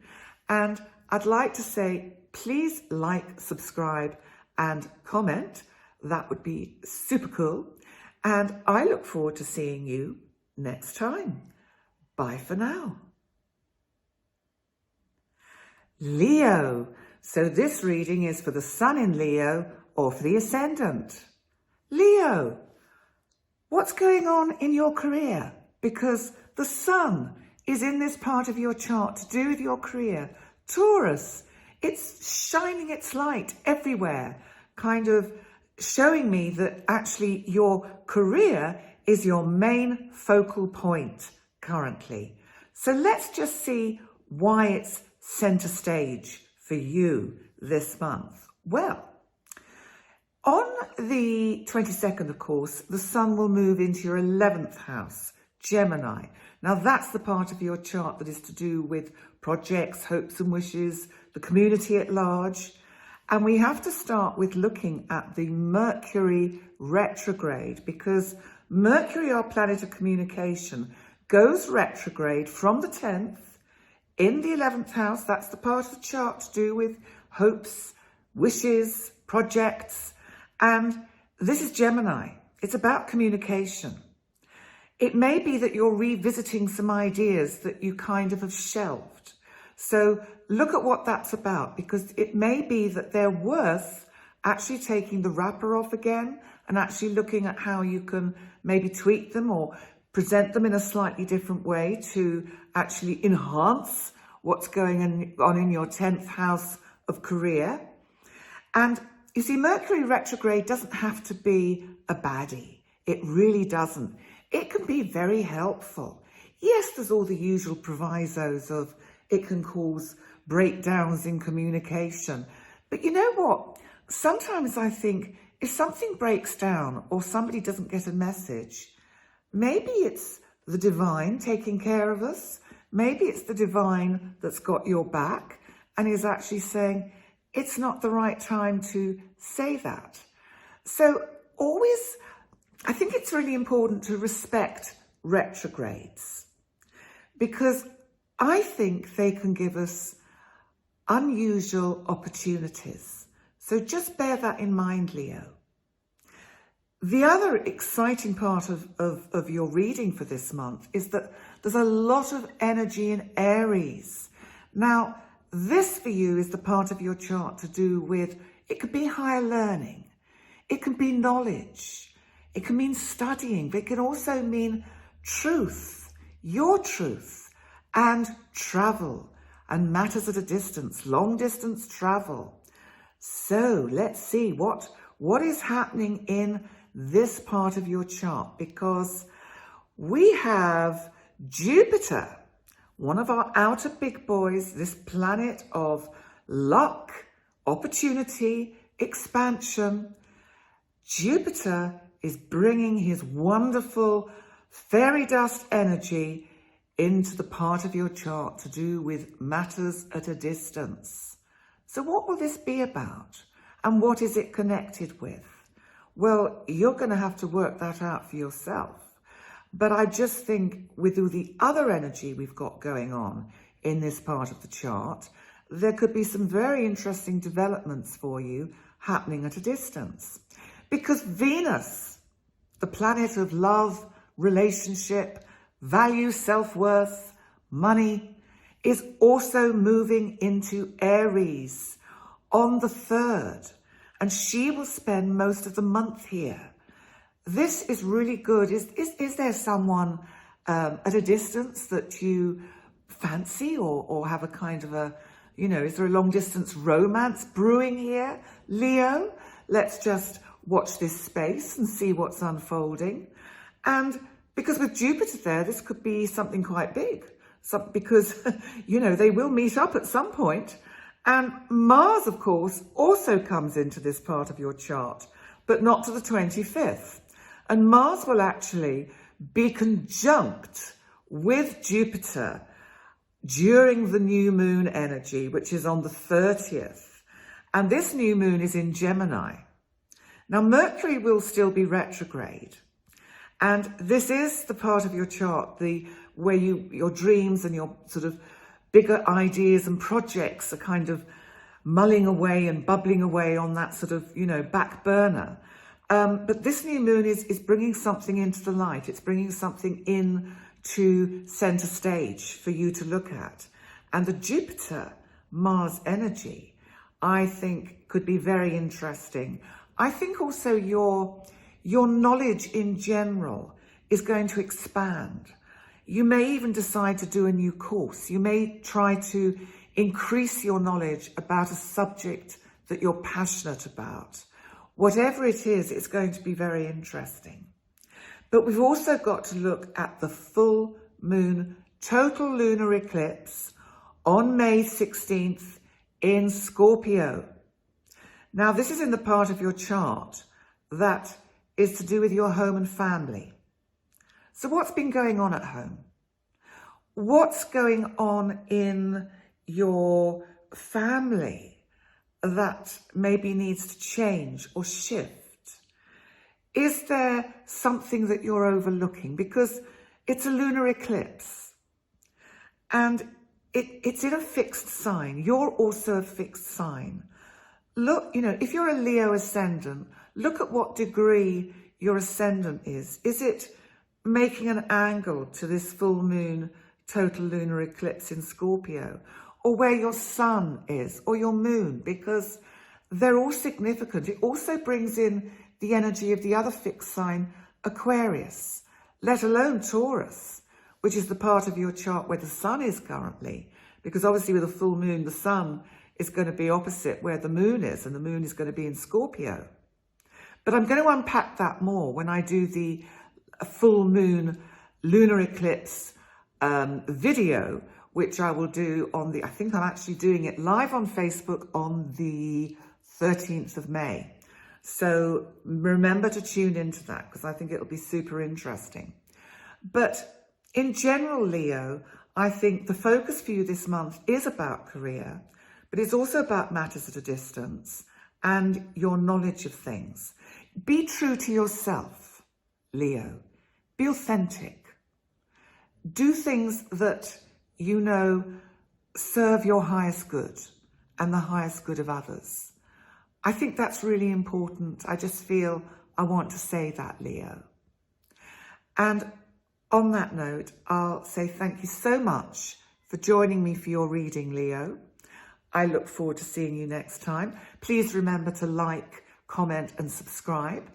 And I'd like to say, please like, subscribe, and comment. That would be super cool. And I look forward to seeing you next time. Bye for now. Leo. So this reading is for the Sun in Leo or for the Ascendant. Leo, what's going on in your career? Because the Sun is in this part of your chart to do with your career. Taurus, it's shining its light everywhere, kind of showing me that actually your career is your main focal point currently. So let's just see why it's center stage for you this month. Well, on the 22nd, of course, the Sun will move into your 11th house, Gemini. Now, that's the part of your chart that is to do with projects, hopes and wishes, the community at large. And we have to start with looking at the Mercury retrograde, because Mercury, our planet of communication, goes retrograde from the 10th in the 11th house. That's the part of the chart to do with hopes, wishes, projects. And this is Gemini. It's about communication. It may be that you're revisiting some ideas that you kind of have shelved. So look at what that's about, because it may be that they're worth actually taking the wrapper off again and actually looking at how you can maybe tweak them or present them in a slightly different way to actually enhance what's going on in your 10th house of career. And you see, Mercury retrograde doesn't have to be a baddie. It really doesn't. It can be very helpful. Yes, there's all the usual provisos of it can cause breakdowns in communication. But you know what? Sometimes I think if something breaks down or somebody doesn't get a message, maybe it's the divine taking care of us. Maybe it's the divine that's got your back and is actually saying, it's not the right time to say that. So always, I think it's really important to respect retrogrades, because I think they can give us unusual opportunities. So just bear that in mind, Leo. The other exciting part of your reading for this month is that there's a lot of energy in Aries. Now, this for you is the part of your chart to do with, it could be higher learning, it can be knowledge, it can mean studying, but it can also mean truth, your truth, and travel, and matters at a distance, long distance travel. So let's see what is happening in this part of your chart, because we have Jupiter, one of our outer big boys, this planet of luck, opportunity, expansion. Jupiter is bringing his wonderful fairy dust energy into the part of your chart to do with matters at a distance. So what will this be about? And what is it connected with? Well, you're going to have to work that out for yourself. But I just think with all the other energy we've got going on in this part of the chart, there could be some very interesting developments for you happening at a distance. Because Venus, the planet of love, relationship, value, self-worth, money, is also moving into Aries on the 3rd. And she will spend most of the month here. This is really good. Is there someone at a distance that you fancy or have a kind of a, you know, is there a long distance romance brewing here, Leo? Let's just watch this space and see what's unfolding. And because with Jupiter there, this could be something quite big. Because, you know, they will meet up at some point. And Mars, of course, also comes into this part of your chart, but not to the 25th. And Mars will actually be conjunct with Jupiter during the new moon energy, which is on the 30th. And this new moon is in Gemini. Now, Mercury will still be retrograde. And this is the part of your chart, where your dreams and your sort of bigger ideas and projects are kind of mulling away and bubbling away on that sort of, you know, back burner. But this new moon is bringing something into the light. It's bringing something in to center stage for you to look at. And the Jupiter-Mars energy, I think, could be very interesting. I think also your knowledge in general is going to expand. You may even decide to do a new course. You may try to increase your knowledge about a subject that you're passionate about. Whatever it is, it's going to be very interesting. But we've also got to look at the full moon total lunar eclipse on May 16th in Scorpio. Now, this is in the part of your chart that is to do with your home and family. So what's been going on at home? What's going on in your family that maybe needs to change or shift? Is there something that you're overlooking? Because it's a lunar eclipse and it's in a fixed sign. You're also a fixed sign. Look, you know, if you're a Leo ascendant, look at what degree your ascendant is. Is it making an angle to this full moon total lunar eclipse in Scorpio, or where your sun is, or your moon? Because they're all significant. It also brings in the energy of the other fixed sign, Aquarius, let alone Taurus, which is the part of your chart where the sun is currently. Because obviously with a full moon, the sun is going to be opposite where the moon is, and the moon is going to be in Scorpio. But I'm going to unpack that more when I do the full moon lunar eclipse video, which I will do on I think I'm actually doing it live on Facebook on the 13th of May. So remember to tune into that, because I think it'll be super interesting. But in general, Leo, I think the focus for you this month is about career, but it's also about matters at a distance and your knowledge of things. Be true to yourself, Leo. Be authentic. Do things that you know serve your highest good and the highest good of others. I think that's really important. I just feel I want to say that, Leo. And on that note, I'll say thank you so much for joining me for your reading, Leo. I look forward to seeing you next time. Please remember to like, comment and subscribe.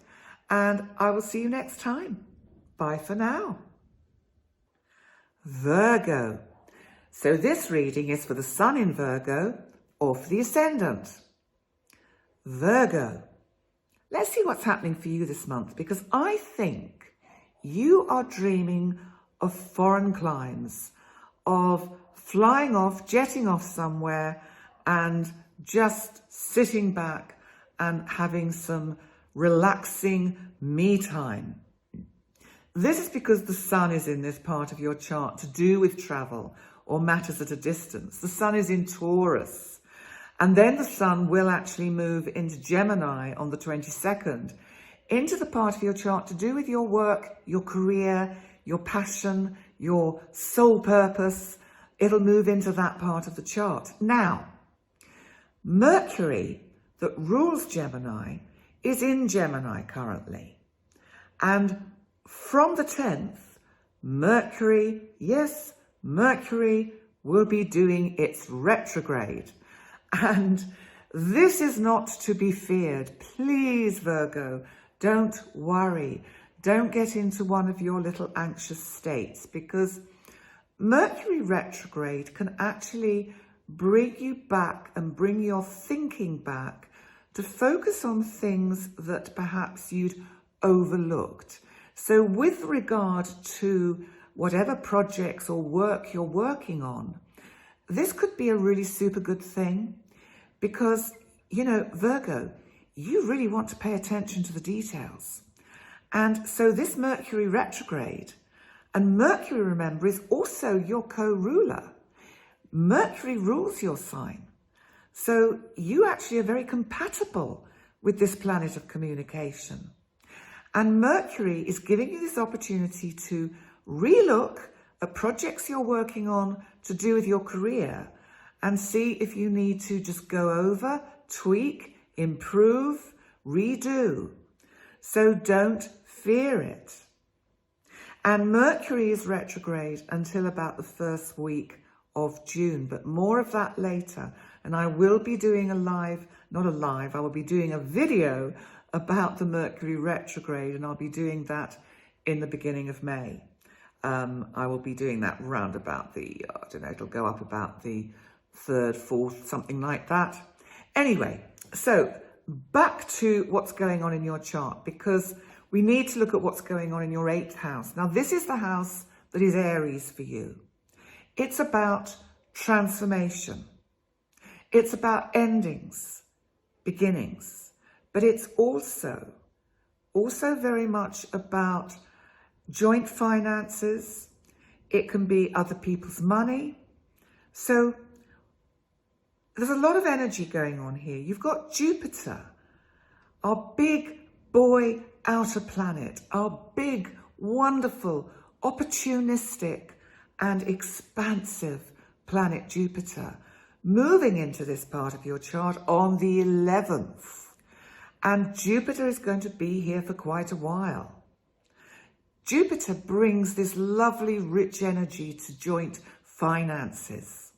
And I will see you next time. Bye for now. Virgo. So this reading is for the sun in Virgo or for the ascendant. Virgo. Let's see what's happening for you this month, because I think you are dreaming of foreign climes, of flying off, jetting off somewhere and just sitting back and having some relaxing me time. This is because the sun is in this part of your chart to do with travel or matters at a distance. The sun is in Taurus. And then the sun will actually move into Gemini on the 22nd, into the part of your chart to do with your work, your career, your passion, your soul purpose. It'll move into that part of the chart. Now, Mercury, that rules Gemini, is in Gemini currently. And from the 10th, Mercury, yes, Mercury will be doing its retrograde. And this is not to be feared. Please, Virgo, don't worry. Don't get into one of your little anxious states, because Mercury retrograde can actually bring you back and bring your thinking back to focus on things that perhaps you'd overlooked. So with regard to whatever projects or work you're working on, this could be a really super good thing because, you know, Virgo, you really want to pay attention to the details. And so this Mercury retrograde, and Mercury, remember, is also your co-ruler. Mercury rules your sign. So you actually are very compatible with this planet of communication. And Mercury is giving you this opportunity to relook at projects you're working on to do with your career and see if you need to just go over, tweak, improve, redo. So don't fear it. And Mercury is retrograde until about the first week of June, but more of that later. And I will be doing I will be doing a video about the Mercury retrograde, and I'll be doing that in the beginning of May. I will be doing that round about the, I don't know, it'll go up about the 3rd, 4th, something like that. Anyway, so back to what's going on in your chart, because we need to look at what's going on in your 8th house. Now, this is the house that is Aries for you. It's about transformation. It's about endings, beginnings, but it's also very much about joint finances. It can be other people's money. So there's a lot of energy going on here. You've got Jupiter, our big boy outer planet, our big, wonderful, opportunistic and expansive planet Jupiter, moving into this part of your chart on the 11th. And Jupiter is going to be here for quite a while. Jupiter brings this lovely, rich energy to joint finances.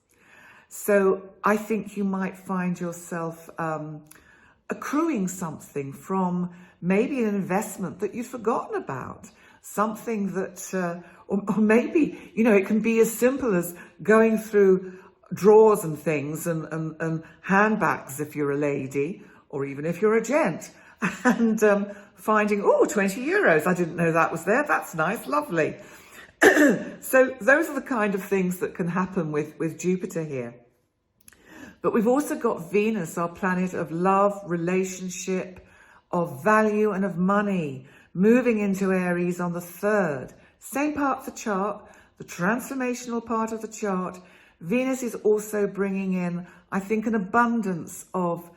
So I think you might find yourself accruing something from maybe an investment that you've forgotten about, something that, or maybe, you know, it can be as simple as going through drawers and things and handbags if you're a lady, or even if you're a gent, and finding, oh, 20 euros, I didn't know that was there, that's nice, lovely. So those are the kind of things that can happen with Jupiter here. But we've also got Venus, our planet of love, relationship, of value and of money, moving into Aries on the 3rd. Same part of the chart, the transformational part of the chart. Venus is also bringing in, I think, an abundance of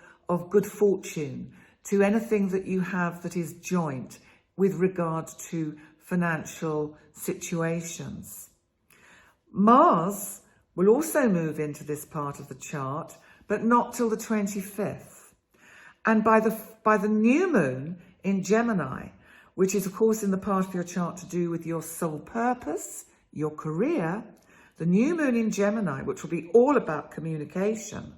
good fortune to anything that you have that is joint with regard to financial situations. Mars will also move into this part of the chart, but not till the 25th. And by the new moon in Gemini, which is, of course, in the part of your chart to do with your soul purpose, your career, the new moon in Gemini, which will be all about communication,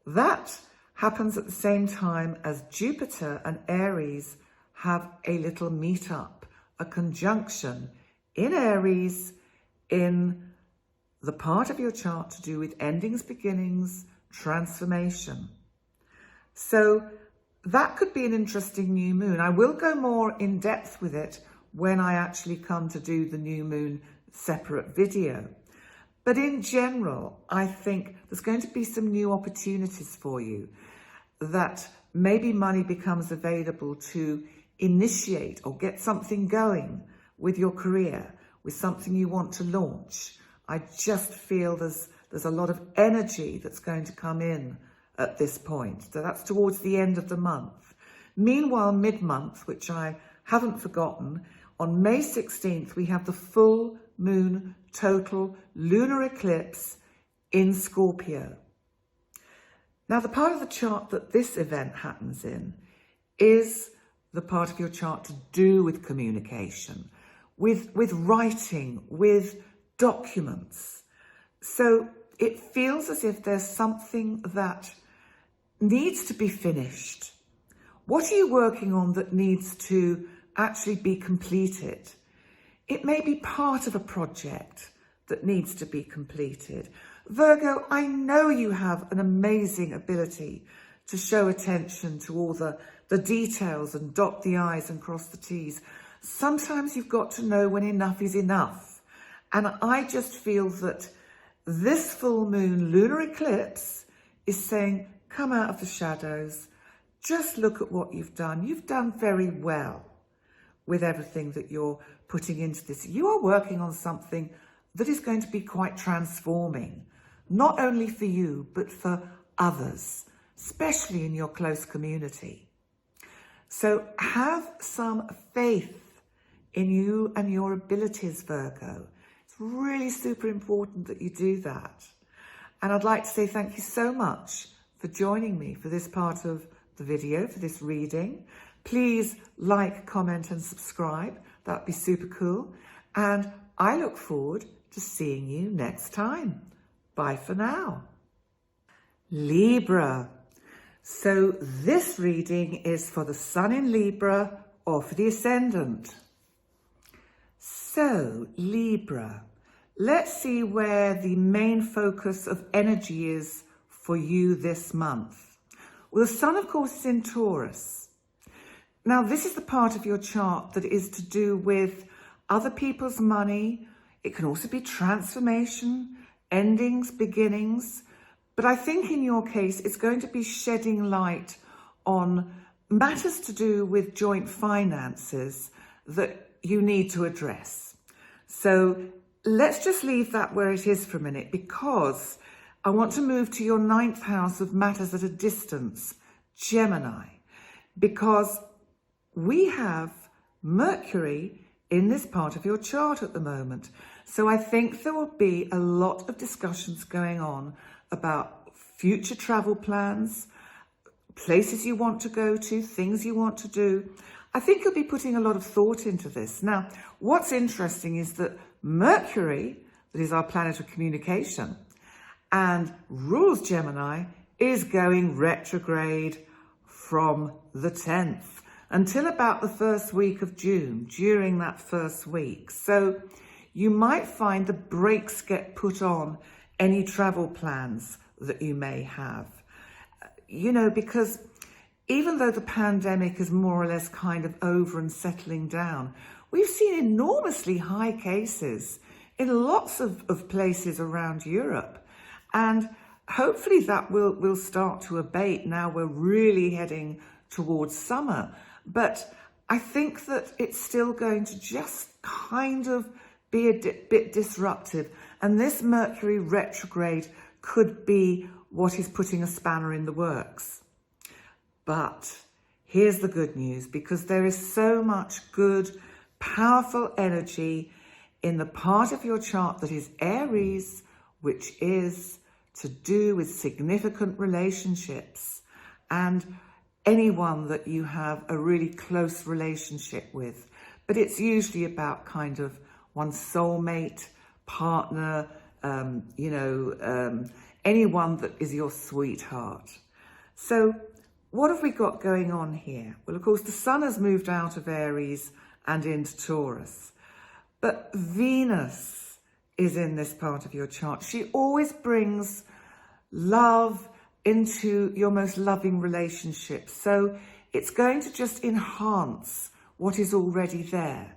that happens at the same time as Jupiter and Aries have a little meet-up, a conjunction in Aries in the part of your chart to do with endings, beginnings, transformation. So that could be an interesting new moon. I will go more in depth with it when I actually come to do the new moon separate video. But in general, I think there's going to be some new opportunities for you, that maybe money becomes available to initiate or get something going with your career, with something you want to launch. I just feel there's a lot of energy that's going to come in at this point. So that's towards the end of the month. Meanwhile, mid-month, which I haven't forgotten, on May 16th, we have the full moon total lunar eclipse in Scorpio. Now, the part of the chart that this event happens in is the part of your chart to do with communication, with writing, with documents. So it feels as if there's something that needs to be finished. What are you working on that needs to actually be completed? It may be part of a project that needs to be completed. Virgo, I know you have an amazing ability to show attention to all the details and dot the I's and cross the T's. Sometimes you've got to know when enough is enough. And I just feel that this full moon lunar eclipse is saying, come out of the shadows. Just look at what you've done. You've done very well with everything that you're putting into this. You are working on something that is going to be quite transforming, not only for you, but for others, especially in your close community. So have some faith in you and your abilities, Virgo. It's really super important that you do that. And I'd like to say thank you so much for joining me for this part of the video, for this reading. Please like, comment and subscribe. That'd be super cool. And I look forward to seeing you next time. Bye for now. Libra. So this reading is for the Sun in Libra or for the Ascendant. So Libra, let's see where the main focus of energy is for you this month. Well, the Sun, of course, is in Taurus. Now, this is the part of your chart that is to do with other people's money. It can also be transformation, endings, beginnings. But I think in your case, it's going to be shedding light on matters to do with joint finances that you need to address. So let's just leave that where it is for a minute, because I want to move to your 9th house of matters at a distance, Gemini, because we have Mercury in this part of your chart at the moment. So I think there will be a lot of discussions going on about future travel plans, places you want to go to, things you want to do. I think you'll be putting a lot of thought into this. Now, what's interesting is that Mercury, that is our planet of communication, and rules Gemini, is going retrograde from the 10th until about the first week of June, during that first week. So you might find the brakes get put on any travel plans that you may have. You know, because even though the pandemic is more or less kind of over and settling down, we've seen enormously high cases in lots of places around Europe. And hopefully that will start to abate now we're really heading towards summer. But I think that it's still going to just kind of be a bit disruptive. And this Mercury retrograde could be what is putting a spanner in the works. But here's the good news, because there is so much good, powerful energy in the part of your chart that is Aries, which is to do with significant relationships and anyone that you have a really close relationship with. But it's usually about kind of one soulmate, partner, anyone that is your sweetheart. So what have we got going on here? Well, of course, the Sun has moved out of Aries and into Taurus. But Venus is in this part of your chart. She always brings love into your most loving relationships. So it's going to just enhance what is already there.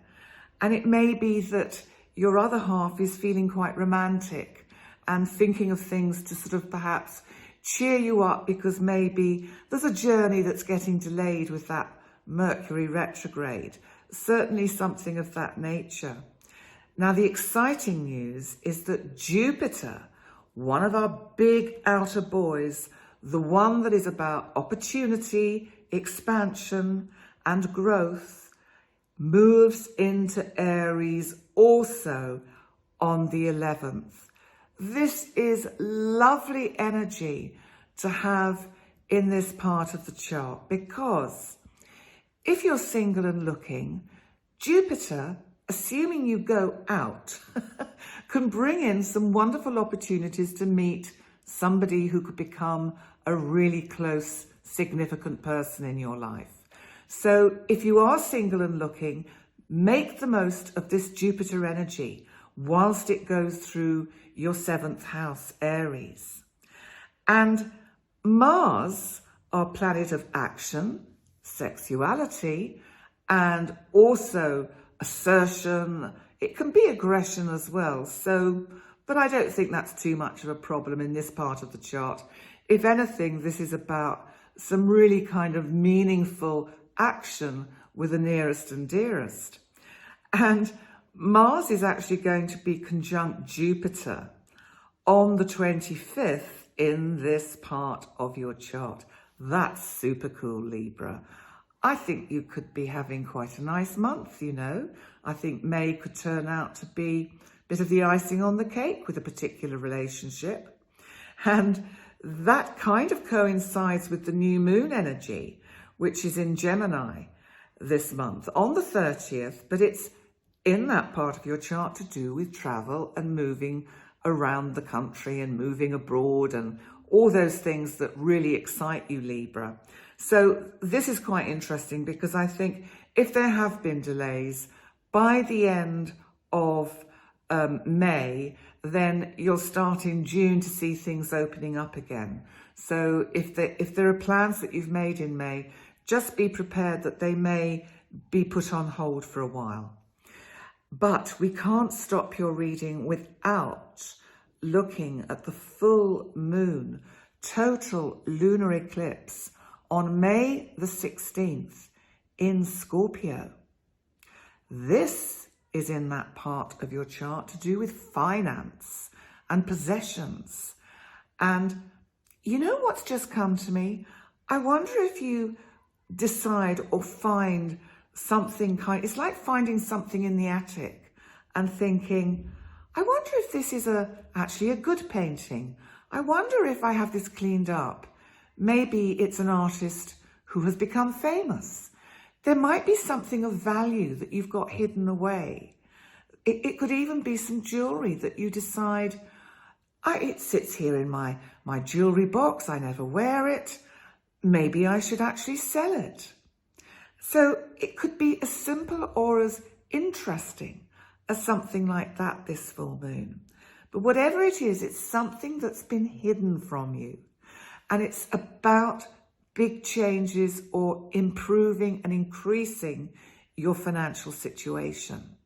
And it may be that your other half is feeling quite romantic and thinking of things to sort of perhaps cheer you up, because maybe there's a journey that's getting delayed with that Mercury retrograde. Certainly something of that nature. Now, the exciting news is that Jupiter, one of our big outer boys, the one that is about opportunity, expansion, and growth, moves into Aries also on the 11th. This is lovely energy to have in this part of the chart, because if you're single and looking, Jupiter, assuming you go out, can bring in some wonderful opportunities to meet somebody who could become a really close, significant person in your life. So if you are single and looking, make the most of this Jupiter energy. whilst it goes through your 7th house, Aries. And Mars, our planet of action, sexuality, and also assertion. It can be aggression as well. But I don't think that's too much of a problem in this part of the chart. If anything, this is about some really kind of meaningful action with the nearest and dearest. And Mars is actually going to be conjunct Jupiter on the 25th in this part of your chart. That's super cool, Libra. I think you could be having quite a nice month, you know. I think May could turn out to be a bit of the icing on the cake with a particular relationship. And that kind of coincides with the new moon energy, which is in Gemini this month on the 30th, but it's in that part of your chart to do with travel and moving around the country and moving abroad and all those things that really excite you, Libra. So this is quite interesting because I think if there have been delays, by the end of May, then you'll start in June to see things opening up again. So if there are plans that you've made in May, just be prepared that they may be put on hold for a while. But we can't stop your reading without looking at the full moon, total lunar eclipse on May the 16th in Scorpio. This is in that part of your chart to do with finance and possessions. And you know what's just come to me? I wonder if you decide or find something it's like finding something in the attic and thinking, I wonder if this is actually a good painting. I wonder if I have this cleaned up. Maybe it's an artist who has become famous. There might be something of value that you've got hidden away. It could even be some jewelry that you decide, it sits here in my jewelry box. I never wear it. Maybe I should actually sell it. So it could be as simple or as interesting as something like that this full moon. But whatever it is, it's something that's been hidden from you. And it's about big changes or improving and increasing your financial situation.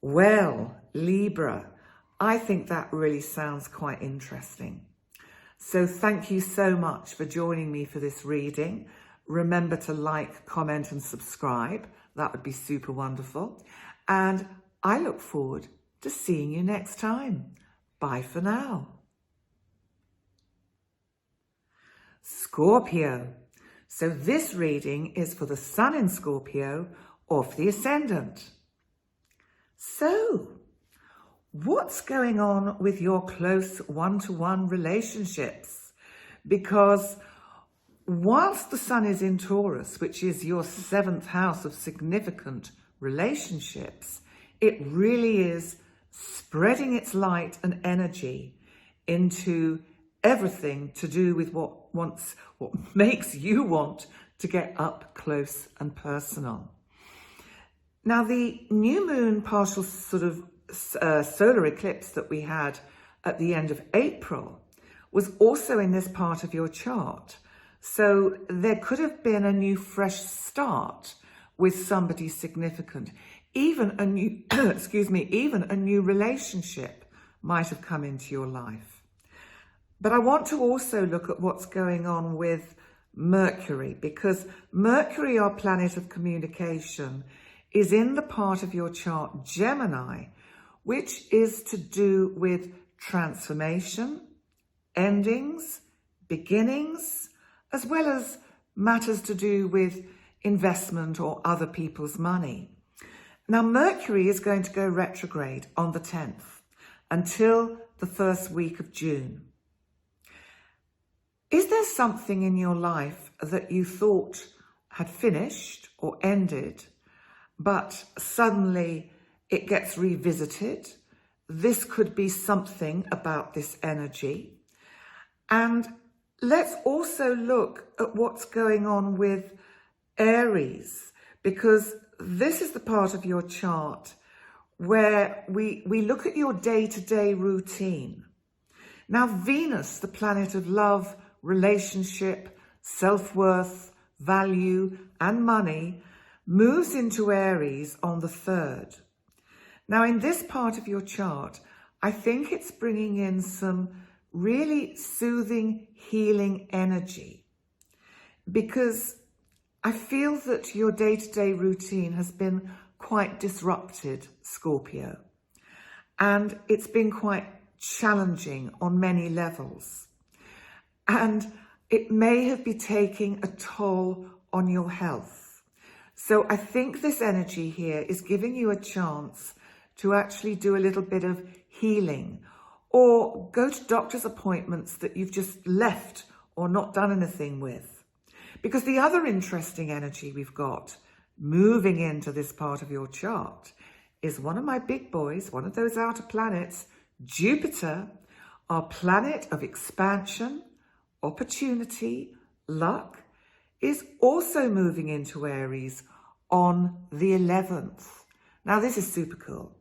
Well, Libra, I think that really sounds quite interesting. So thank you so much for joining me for this reading. Remember to like, comment and subscribe. That would be super wonderful. And I look forward to seeing you next time. Bye for now. Scorpio. So this reading is for the Sun in Scorpio or for the Ascendant. So, what's going on with your close one-to-one relationships? Because whilst the Sun is in Taurus, which is your 7th house of significant relationships, it really is spreading its light and energy into everything to do with what makes you want to get up close and personal. Now, the new moon partial sort of solar eclipse that we had at the end of April was also in this part of your chart. So there could have been a new fresh start with somebody significant. Even a new, even a new relationship might have come into your life. But I want to also look at what's going on with Mercury, because Mercury, our planet of communication, is in the part of your chart, Gemini, which is to do with transformation, endings, beginnings, as well as matters to do with investment or other people's money. Now, Mercury is going to go retrograde on the 10th until the first week of June. Is there something in your life that you thought had finished or ended, but suddenly it gets revisited? This could be something about this energy. And let's also look at what's going on with Aries, because this is the part of your chart where we look at your day-to-day routine. Now, Venus, the planet of love, relationship, self-worth, value, and money, moves into Aries on the 3rd. Now, in this part of your chart, I think it's bringing in some really soothing, healing energy, because I feel that your day-to-day routine has been quite disrupted, Scorpio, and it's been quite challenging on many levels, and it may have been taking a toll on your health. So I think this energy here is giving you a chance to actually do a little bit of healing, or go to doctor's appointments that you've just left or not done anything with. Because the other interesting energy we've got moving into this part of your chart is one of my big boys, one of those outer planets, Jupiter, our planet of expansion, opportunity, luck, is also moving into Aries on the 11th. Now, this is super cool,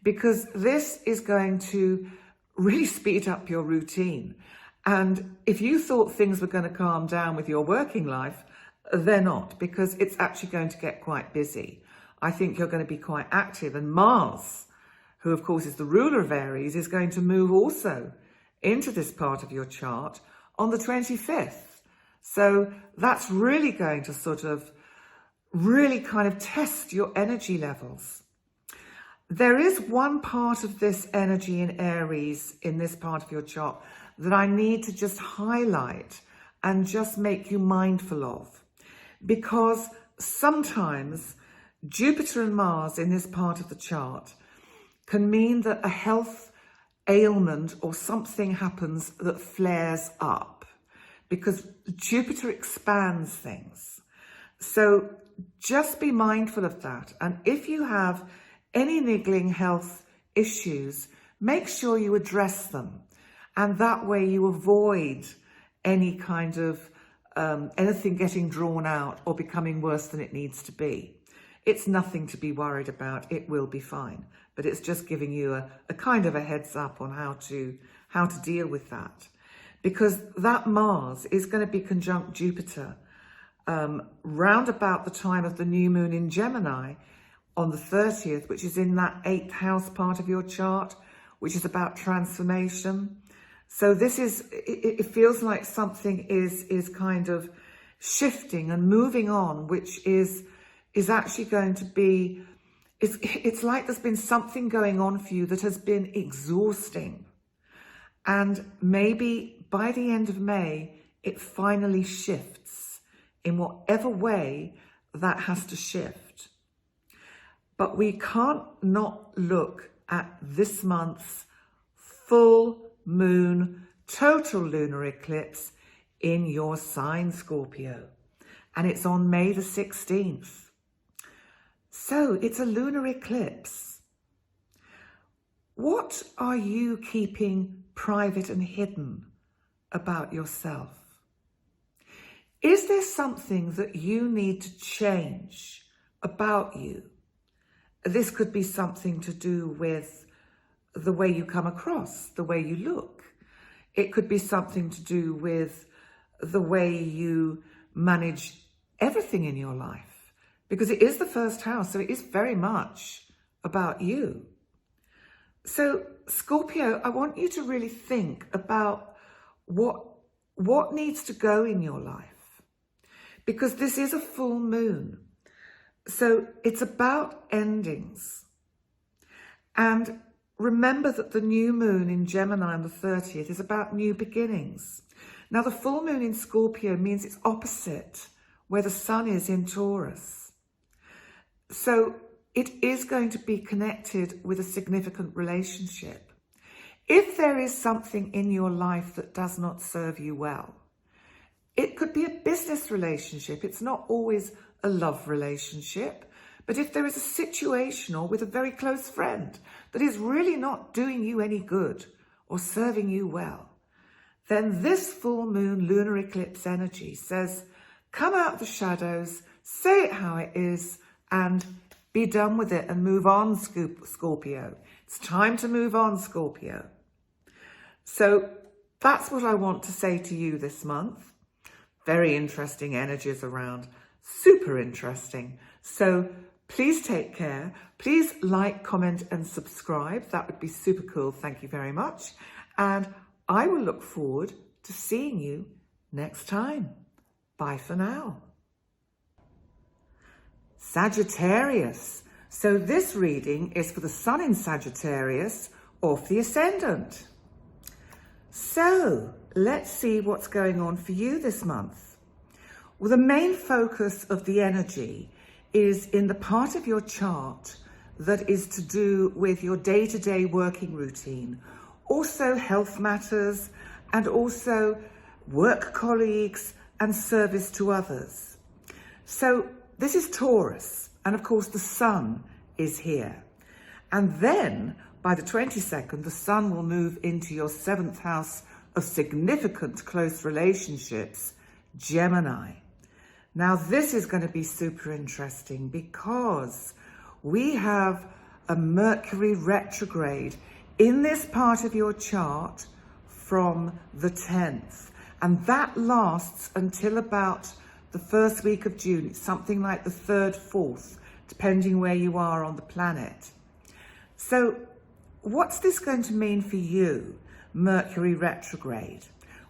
because this is going to really speed up your routine. And if you thought things were going to calm down with your working life, they're not, because it's actually going to get quite busy. I think you're going to be quite active. And Mars, who of course is the ruler of Aries, is going to move also into this part of your chart on the 25th. So that's really going to sort of really kind of test your energy levels. There is one part of this energy in Aries in this part of your chart that I need to just highlight and just make you mindful of, because sometimes Jupiter and Mars in this part of the chart can mean that a health ailment or something happens that flares up, because Jupiter expands things. So just be mindful of that. And if you have any niggling health issues, make sure you address them. And that way you avoid any kind of anything getting drawn out or becoming worse than it needs to be. It's nothing to be worried about. It will be fine. But it's just giving you a kind of a heads up on how to deal with that. Because that Mars is going to be conjunct Jupiter round about the time of the new moon in Gemini on the 30th, which is in that 8th house part of your chart, which is about transformation. So this is, it feels like something is kind of shifting and moving on, which is actually going to be, it's like there's been something going on for you that has been exhausting. And maybe by the end of May, it finally shifts in whatever way that has to shift. But we can't not look at this month's full moon total lunar eclipse in your sign, Scorpio. And it's on May the 16th. So it's a lunar eclipse. What are you keeping private and hidden about yourself? Is there something that you need to change about you? This could be something to do with the way you come across, the way you look. It could be something to do with the way you manage everything in your life, because it is the first house, so it is very much about you. So Scorpio, I want you to really think about what needs to go in your life, because this is a full moon. So it's about endings. And remember that the new moon in Gemini on the 30th is about new beginnings. Now, the full moon in Scorpio means it's opposite where the sun is in Taurus. So it is going to be connected with a significant relationship. If there is something in your life that does not serve you well, it could be a business relationship. It's not always a love relationship. But if there is a situation or with a very close friend that is really not doing you any good or serving you well, then this full moon lunar eclipse energy says, come out of the shadows, say it how it is, and Be done with it and move on, Scorpio. It's time to move on, Scorpio. So that's what I want to say to you this month. Very interesting energies around. Super interesting. So please take care. Please like, comment and subscribe. That would be super cool. Thank you very much. And I will look forward to seeing you next time. Bye for now. Sagittarius. So this reading is for the Sun in Sagittarius or for the Ascendant. So let's see what's going on for you this month. Well, the main focus of the energy is in the part of your chart that is to do with your day-to-day working routine, also health matters, and also work colleagues and service to others. So this is Taurus, and of course the Sun is here. And then by the 22nd, the Sun will move into your 7th house of significant close relationships, Gemini. Now this is going to be super interesting because we have a Mercury retrograde in this part of your chart from the 10th. And that lasts until about the first week of June. It's something like the 3rd, 4th, depending where you are on the planet. So what's this going to mean for you, Mercury retrograde?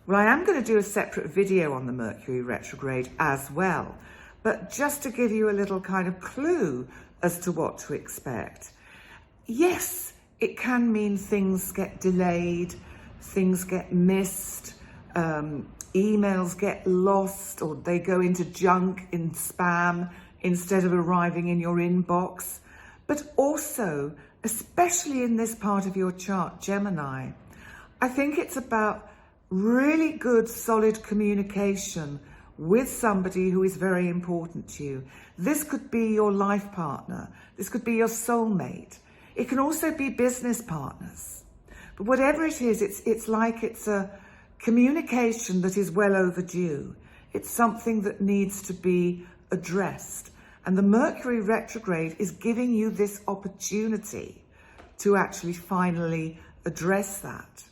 Well, I am going to do a separate video on the Mercury retrograde as well, but just to give you a little kind of clue as to what to expect. Yes, it can mean things get delayed, things get missed, emails get lost, or they go into junk, in spam, instead of arriving in your inbox. But also, especially in this part of your chart, Gemini, I think it's about really good, solid communication with somebody who is very important to you. This could be your life partner. This could be your soulmate. It can also be business partners. But whatever it is, it's like it's a communication that is well overdue. It's something that needs to be addressed. And the Mercury retrograde is giving you this opportunity to actually finally address that.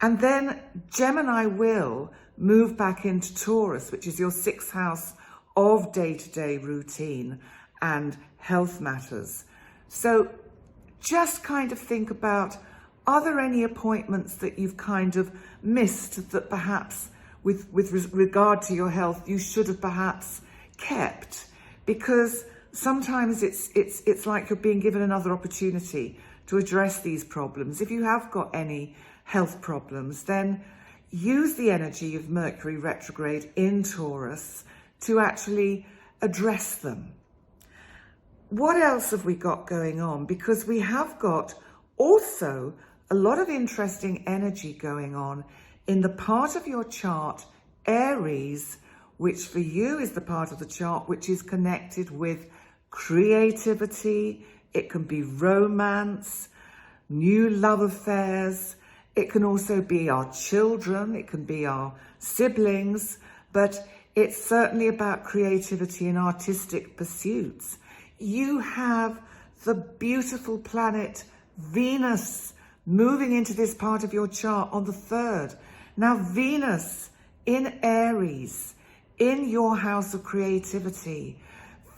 And then Gemini will move back into Taurus, which is your 6th house of day-to-day routine and health matters. So just kind of think about, are there any appointments that you've kind of missed that perhaps with regard to your health you should have perhaps kept? Because sometimes it's like you're being given another opportunity to address these problems. If you have got any health problems, then use the energy of Mercury retrograde in Taurus to actually address them. What else have we got going on? Because we have got also a lot of interesting energy going on in the part of your chart, Aries, which for you is the part of the chart which is connected with creativity. It can be romance, new love affairs. It can also be our children. It can be our siblings. But it's certainly about creativity and artistic pursuits. You have the beautiful planet Venus moving into this part of your chart on the 3rd. Now, Venus in Aries, in your house of creativity.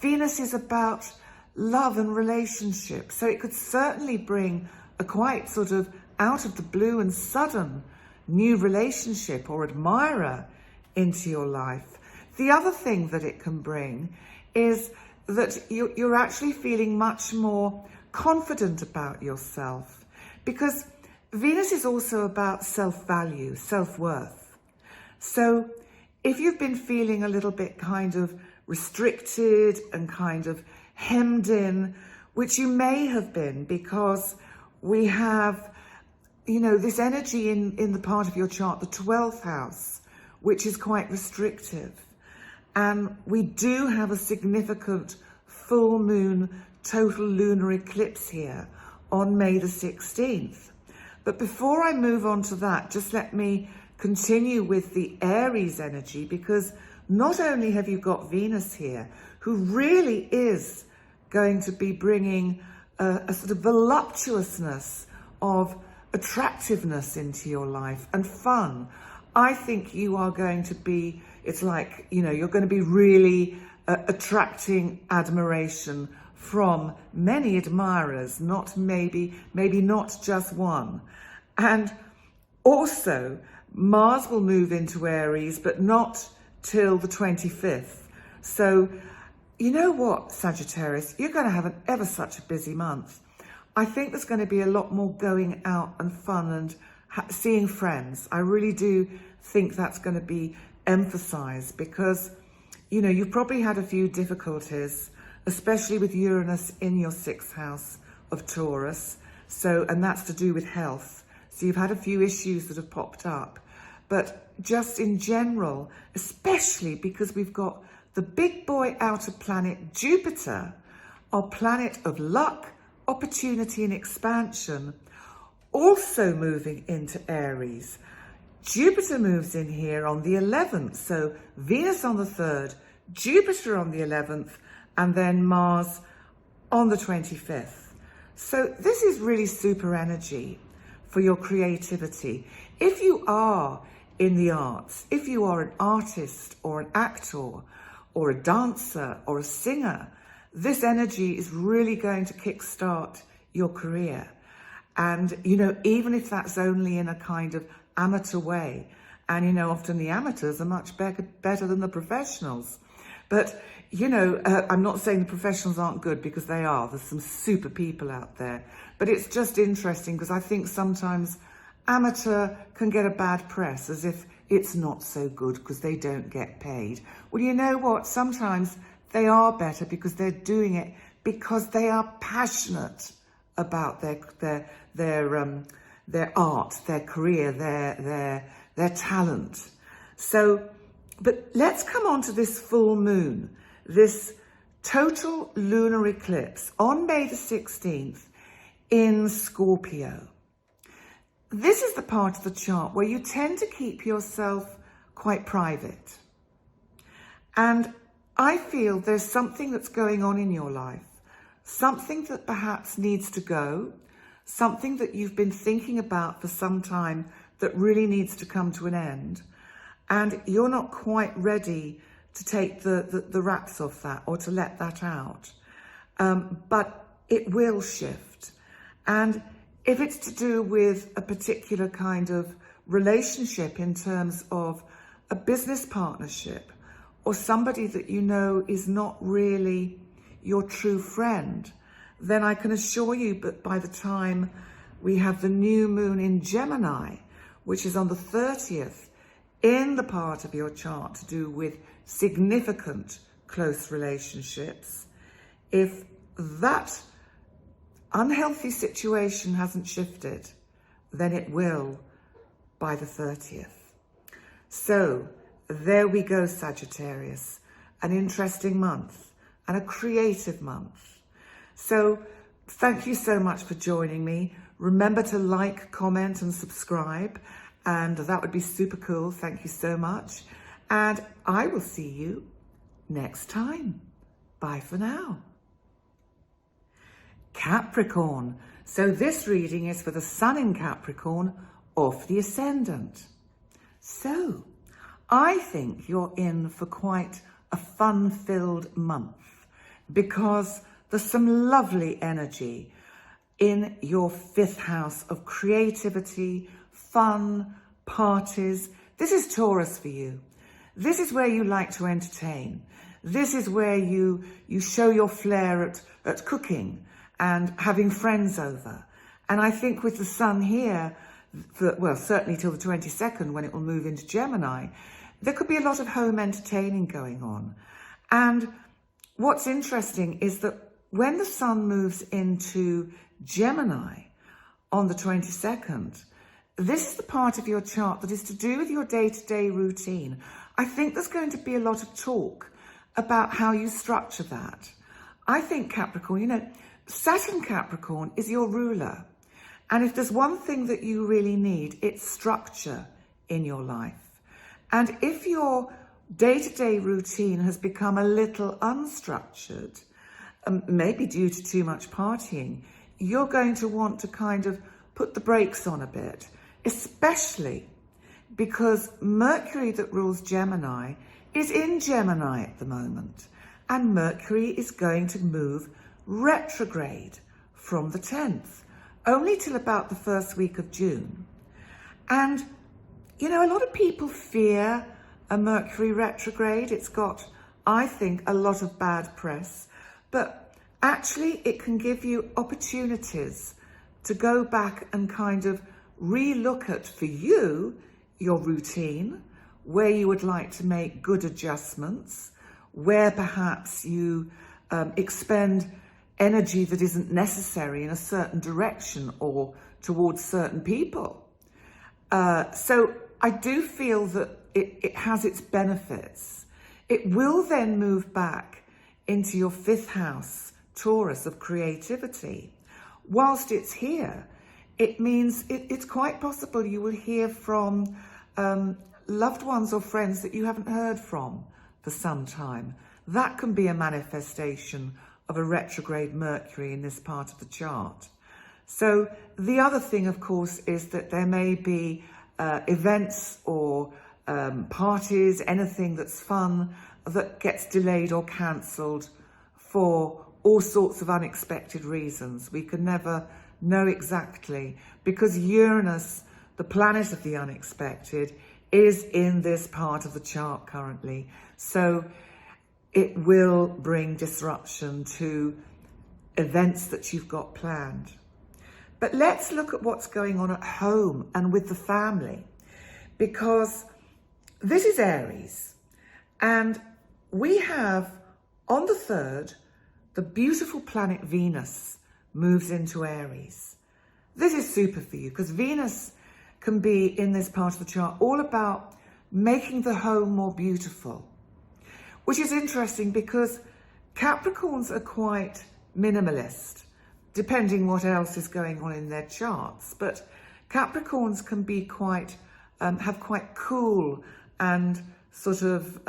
Venus is about love and relationship. So it could certainly bring a quite sort of out of the blue and sudden new relationship or admirer into your life. The other thing that it can bring is that you're actually feeling much more confident about yourself, because Venus is also about self-value, self-worth. So if you've been feeling a little bit kind of restricted and kind of hemmed in, which you may have been because we have, you know, this energy in the part of your chart, the 12th house, which is quite restrictive. And we do have a significant full moon total lunar eclipse here on May the 16th. But before I move on to that, just let me continue with the Aries energy, because not only have you got Venus here, who really is going to be bringing a sort of voluptuousness of attractiveness into your life and fun. I think you are going to be, it's like, you know, you're going to be really attracting admiration from many admirers, not maybe not just one. And also, Mars will move into Aries, but not till the 25th. So, you know what, Sagittarius, you're going to have ever such a busy month. I think there's going to be a lot more going out and fun and seeing friends. I really do think that's going to be emphasized because, you know, you've probably had a few difficulties, especially with Uranus in your 6th house of Taurus. So, and that's to do with health. So you've had a few issues that have popped up. But just in general, especially because we've got the big boy outer planet Jupiter, our planet of luck, opportunity and expansion, also moving into Aries. Jupiter moves in here on the 11th, so Venus on the 3rd, Jupiter on the 11th, and then Mars on the 25th. So this is really super energy for your creativity. If you are in the arts, if you are an artist or an actor or a dancer or a singer, this energy is really going to kickstart your career. And, you know, even if that's only in a kind of amateur way, and, you know, often the amateurs are much better than the professionals. But, you know, I'm not saying the professionals aren't good, because they are. There's some super people out there. But it's just interesting because I think sometimes amateur can get a bad press, as if it's not so good because they don't get paid. Well, you know what? Sometimes they are better because they're doing it because they are passionate about their art, their career, their talent. So, but let's come on to this full moon, this total lunar eclipse on May the 16th in Scorpio. This is the part of the chart where you tend to keep yourself quite private. And I feel there's something that's going on in your life, something that perhaps needs to go, something that you've been thinking about for some time that really needs to come to an end. And you're not quite ready to take the wraps off that or to let that out. But it will shift. And if it's to do with a particular kind of relationship in terms of a business partnership or somebody that you know is not really your true friend, then I can assure you that by the time we have the new moon in Gemini, which is on the 30th, in the part of your chart to do with significant close relationships, if that unhealthy situation hasn't shifted, then it will by the 30th. So there we go, Sagittarius, an interesting month and a creative month. So thank you so much for joining me. Remember to like, comment and subscribe, and that would be super cool. Thank you so much. And I will see you next time. Bye for now. Capricorn. So this reading is for the Sun in Capricorn off the Ascendant. So I think you're in for quite a fun-filled month because there's some lovely energy in your 5th house of creativity, fun, parties. This is Taurus for you. This is where you like to entertain. This is where you show your flair at cooking and having friends over. And I think with the Sun here, well, certainly till the 22nd when it will move into Gemini, there could be a lot of home entertaining going on. And what's interesting is that when the Sun moves into Gemini on the 22nd, this is the part of your chart that is to do with your day-to-day routine. I think there's going to be a lot of talk about how you structure that. I think Capricorn, you know, Saturn Capricorn is your ruler. And if there's one thing that you really need, it's structure in your life. And if your day-to-day routine has become a little unstructured, maybe due to too much partying, you're going to want to kind of put the brakes on a bit, especially because Mercury that rules Gemini is in Gemini at the moment, and Mercury is going to move retrograde from the 10th, only till about the first week of June. And, you know, a lot of people fear a Mercury retrograde. It's got, I think, a lot of bad press, but actually it can give you opportunities to go back and kind of re-look at, for you, your routine, where you would like to make good adjustments, where perhaps you expend energy that isn't necessary in a certain direction or towards certain people. So I do feel that it has its benefits. It will then move back into your 5th house, Taurus, of creativity. Whilst it's here, it means it's quite possible you will hear from loved ones or friends that you haven't heard from for some time. That can be a manifestation of a retrograde Mercury in this part of the chart. So the other thing, of course, is that there may be events or parties, anything that's fun, that gets delayed or cancelled for all sorts of unexpected reasons. We can never know exactly, because Uranus, the planet of the unexpected, is in this part of the chart currently. So it will bring disruption to events that you've got planned. But let's look at what's going on at home and with the family, because this is Aries, and we have on the 3rd, the beautiful planet Venus moves into Aries. This is super for you, because Venus can be, in this part of the chart, all about making the home more beautiful, which is interesting because Capricorns are quite minimalist, depending what else is going on in their charts. But Capricorns can be quite, have quite cool and sort of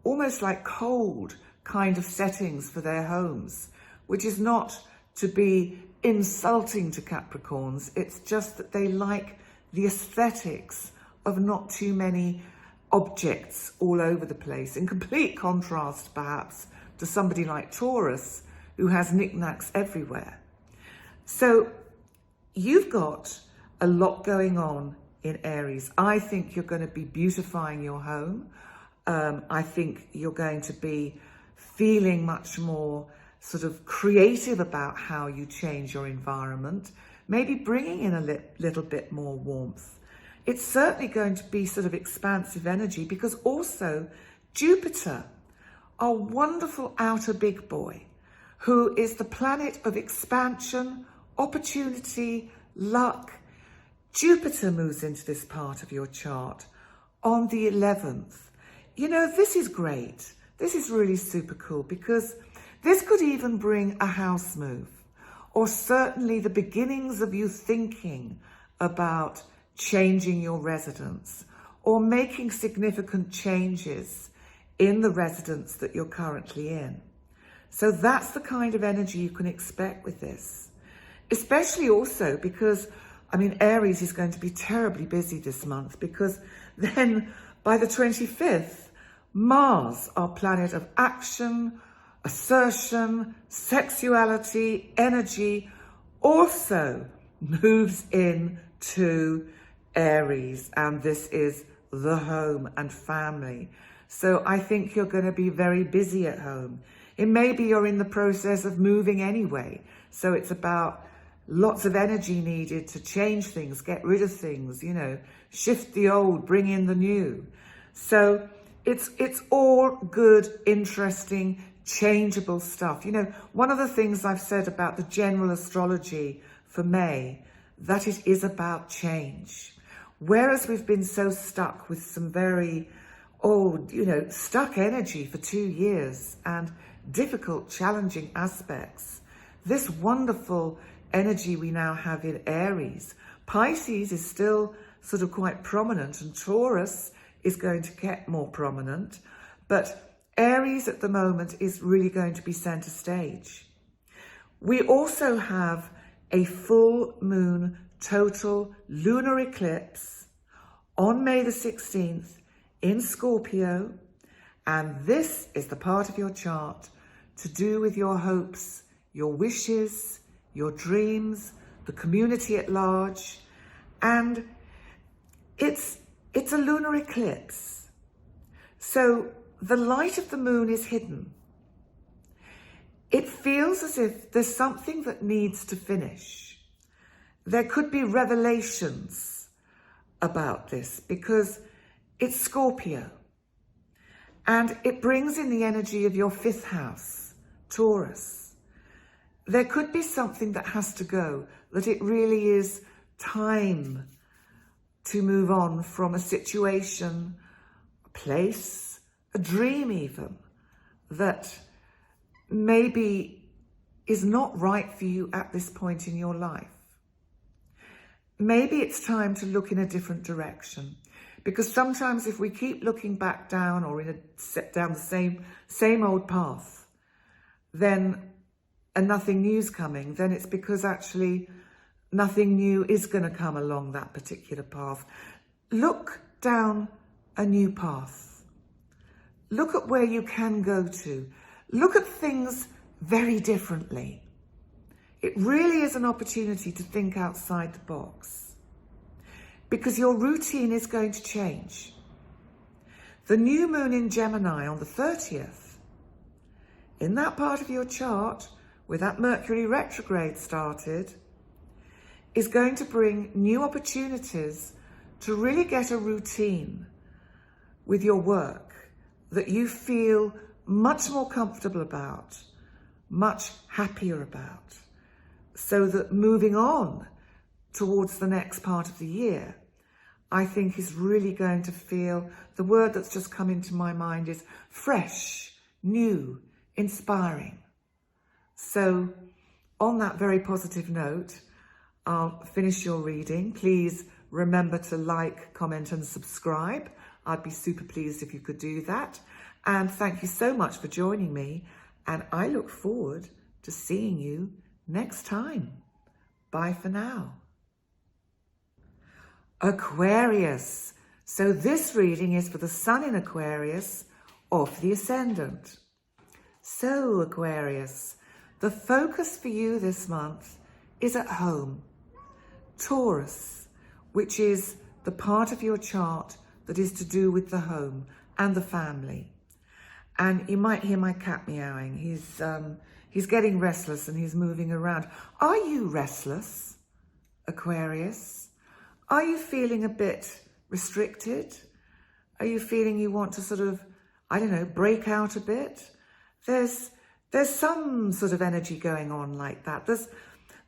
almost like cold kind of settings for their homes, which is not to be insulting to Capricorns. It's just that they like the aesthetics of not too many objects all over the place, in complete contrast perhaps to somebody like Taurus, who has knickknacks everywhere. So you've got a lot going on in Aries. I think you're going to be beautifying your home. I think you're going to be feeling much more sort of creative about how you change your environment, maybe bringing in a little bit more warmth. It's certainly going to be sort of expansive energy, because also Jupiter, our wonderful outer big boy, who is the planet of expansion, opportunity, luck. Jupiter moves into this part of your chart on the 11th. You know, this is great. This is really super cool, because this could even bring a house move, or certainly the beginnings of you thinking about changing your residence or making significant changes in the residence that you're currently in. So that's the kind of energy you can expect with this, especially also because, I mean, Aries is going to be terribly busy this month, because then by the 25th, Mars, our planet of action, assertion, sexuality, energy, also moves into Aries, and this is the home and family. So I think you're going to be very busy at home. It may be you're in the process of moving anyway, so it's about lots of energy needed to change things, get rid of things, you know, shift the old, bring in the new. So it's all good, interesting, changeable stuff. You know, one of the things I've said about the general astrology for May, that it is about change. Whereas we've been so stuck with some very stuck energy for 2 years and difficult, challenging aspects, this wonderful energy we now have in Aries. Pisces is still sort of quite prominent, and Taurus is going to get more prominent, but Aries at the moment is really going to be centre stage. We also have a full moon total lunar eclipse on May the 16th in Scorpio, and this is the part of your chart to do with your hopes, your wishes, your dreams, the community at large, and it's a lunar eclipse. So the light of the moon is hidden. It feels as if there's something that needs to finish. There could be revelations about this because it's Scorpio and it brings in the energy of your 5th house, Taurus. There could be something that has to go, that it really is time to move on from a situation, a place, a dream even, that maybe is not right for you at this point in your life. Maybe it's time to look in a different direction, because sometimes if we keep looking back down or down the same old path, then and nothing new's coming, then it's because actually nothing new is going to come along that particular path. Look down a new path. Look at where you can go to. Look at things very differently. It really is an opportunity to think outside the box, because your routine is going to change. The new moon in Gemini on the 30th, in that part of your chart where that Mercury retrograde started, is going to bring new opportunities to really get a routine with your work that you feel much more comfortable about, much happier about, so that moving on towards the next part of the year, I think is really going to feel, the word that's just come into my mind is fresh, new, inspiring. So on that very positive note, I'll finish your reading. Please remember to like, comment and subscribe. I'd be super pleased if you could do that. And thank you so much for joining me. And I look forward to seeing you next time. Bye for now. Aquarius. So this reading is for the Sun in Aquarius or for the Ascendant. So Aquarius, the focus for you this month is at home. Taurus, which is the part of your chart that is to do with the home and the family. And you might hear my cat meowing. He's getting restless and he's moving around. Are you restless, Aquarius? Are you feeling a bit restricted? Are you feeling you want to sort of, I don't know, break out a bit? There's some sort of energy going on like that. There's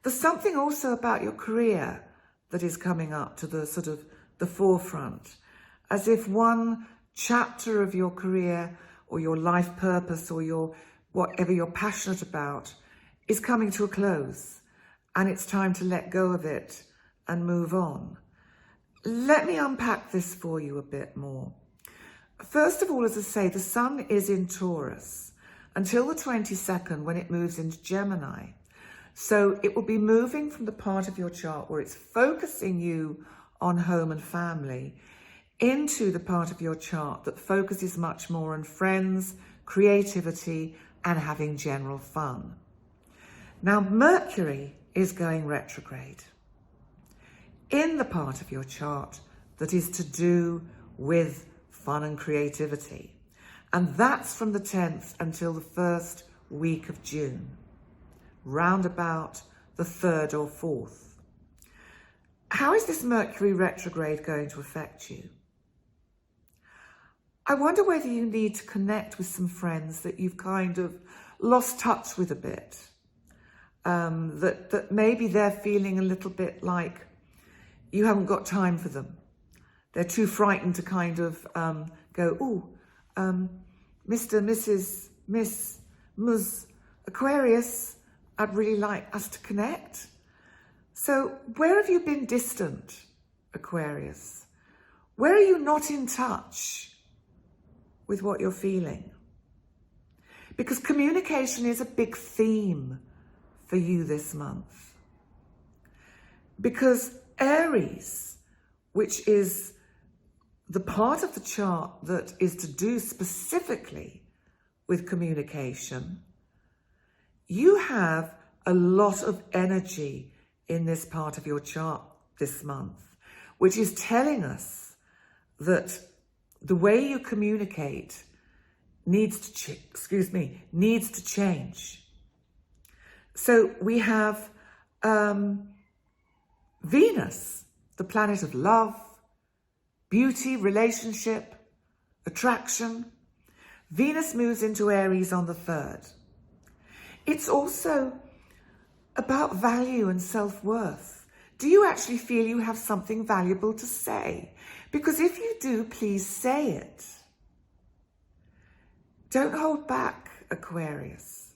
something also about your career that is coming up to the sort of the forefront, as if one chapter of your career or your life purpose or your whatever you're passionate about is coming to a close and it's time to let go of it and move on. Let me unpack this for you a bit more. First of all, as I say, the Sun is in Taurus until the 22nd when it moves into Gemini. So it will be moving from the part of your chart where it's focusing you on home and family into the part of your chart that focuses much more on friends, creativity, and having general fun. Now, Mercury is going retrograde in the part of your chart that is to do with fun and creativity. And that's from the 10th until the first week of June, round about the 3rd or 4th. How is this Mercury retrograde going to affect you? I wonder whether you need to connect with some friends that you've kind of lost touch with a bit. That maybe they're feeling a little bit like you haven't got time for them. They're too frightened to kind of go, Mr., Mrs., Miss, Ms. Aquarius, I'd really like us to connect. So where have you been distant, Aquarius? Where are you not in touch with what you're feeling? because communication is a big theme for you this month. Because Aries, which is the part of the chart that is to do specifically with communication, you have a lot of energy in this part of your chart this month, which is telling us that the way you communicate needs to change. So we have Venus, the planet of love, beauty, relationship, attraction. Venus moves into Aries on the 3rd. It's also about value and self-worth. Do you actually feel you have something valuable to say? Because if you do, please say it. Don't hold back, Aquarius.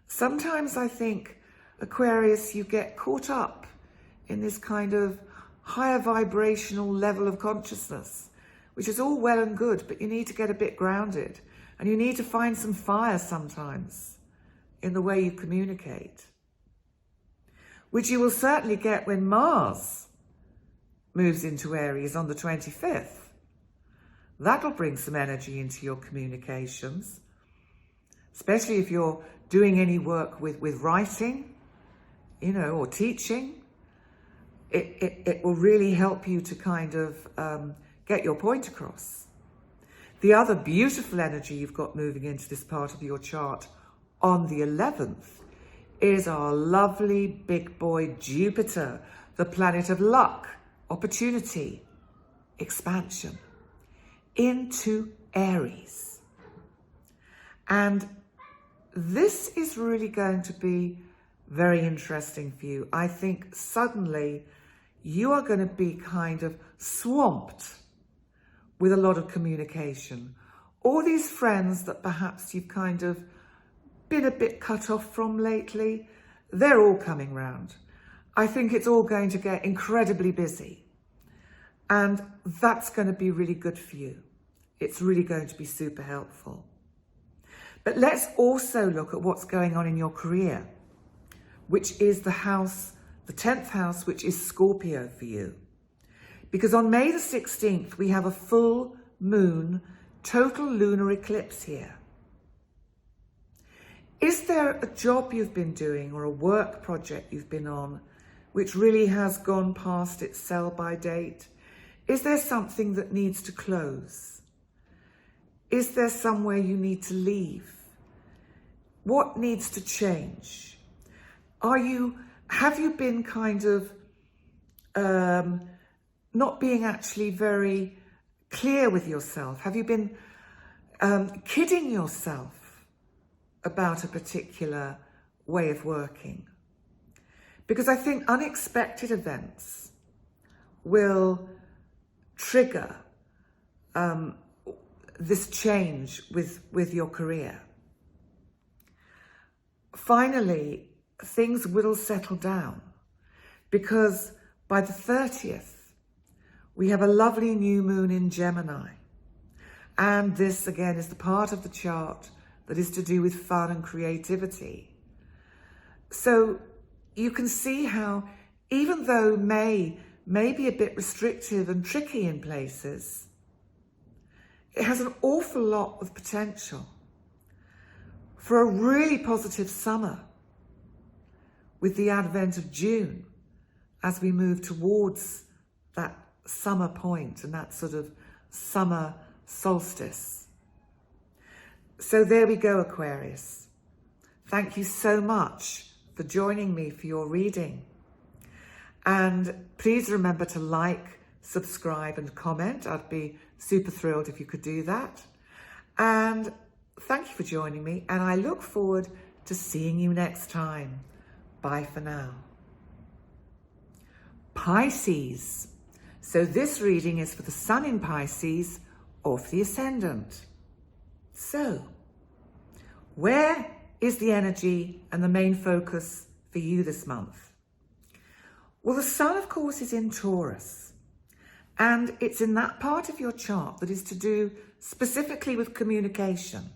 Sometimes I think, Aquarius, you get caught up in this kind of higher vibrational level of consciousness, which is all well and good, but you need to get a bit grounded, and you need to find some fire sometimes in the way you communicate, which you will certainly get when Mars moves into Aries on the 25th. That'll bring some energy into your communications, especially if you're doing any work with writing, or teaching. It will really help you to kind of get your point across. The other beautiful energy you've got moving into this part of your chart on the 11th is our lovely big boy Jupiter, the planet of luck, opportunity, expansion, into Aries. And this is really going to be very interesting for you. I think suddenly you are going to be kind of swamped with a lot of communication. All these friends that perhaps you've kind of been a bit cut off from lately, they're all coming round. I think it's all going to get incredibly busy. And that's going to be really good for you. It's really going to be super helpful. But let's also look at what's going on in your career, which is the 10th house, which is Scorpio for you. Because on May the 16th, we have a full moon, total lunar eclipse here. Is there a job you've been doing or a work project you've been on which really has gone past its sell-by date? Is there something that needs to close? Is there somewhere you need to leave? What needs to change? Have you been kind of not being actually very clear with yourself? Have you been kidding yourself about a particular way of working? Because I think unexpected events will trigger this change with your career. Finally, things will settle down, because by the 30th, we have a lovely new moon in Gemini. And this, again, is the part of the chart that is to do with fun and creativity. So you can see how, even though May be a bit restrictive and tricky in places, it has an awful lot of potential for a really positive summer with the advent of June as we move towards that summer point and that sort of summer solstice. So there we go, Aquarius. Thank you so much for joining me for your reading. And please remember to like, subscribe and comment. I'd be super thrilled if you could do that. And thank you for joining me, and I look forward to seeing you next time. Bye for now. Pisces. So this reading is for the Sun in Pisces or for the Ascendant. So, where is the energy and the main focus for you this month? Well, the Sun, of course, is in Taurus. And it's in that part of your chart that is to do specifically with communication.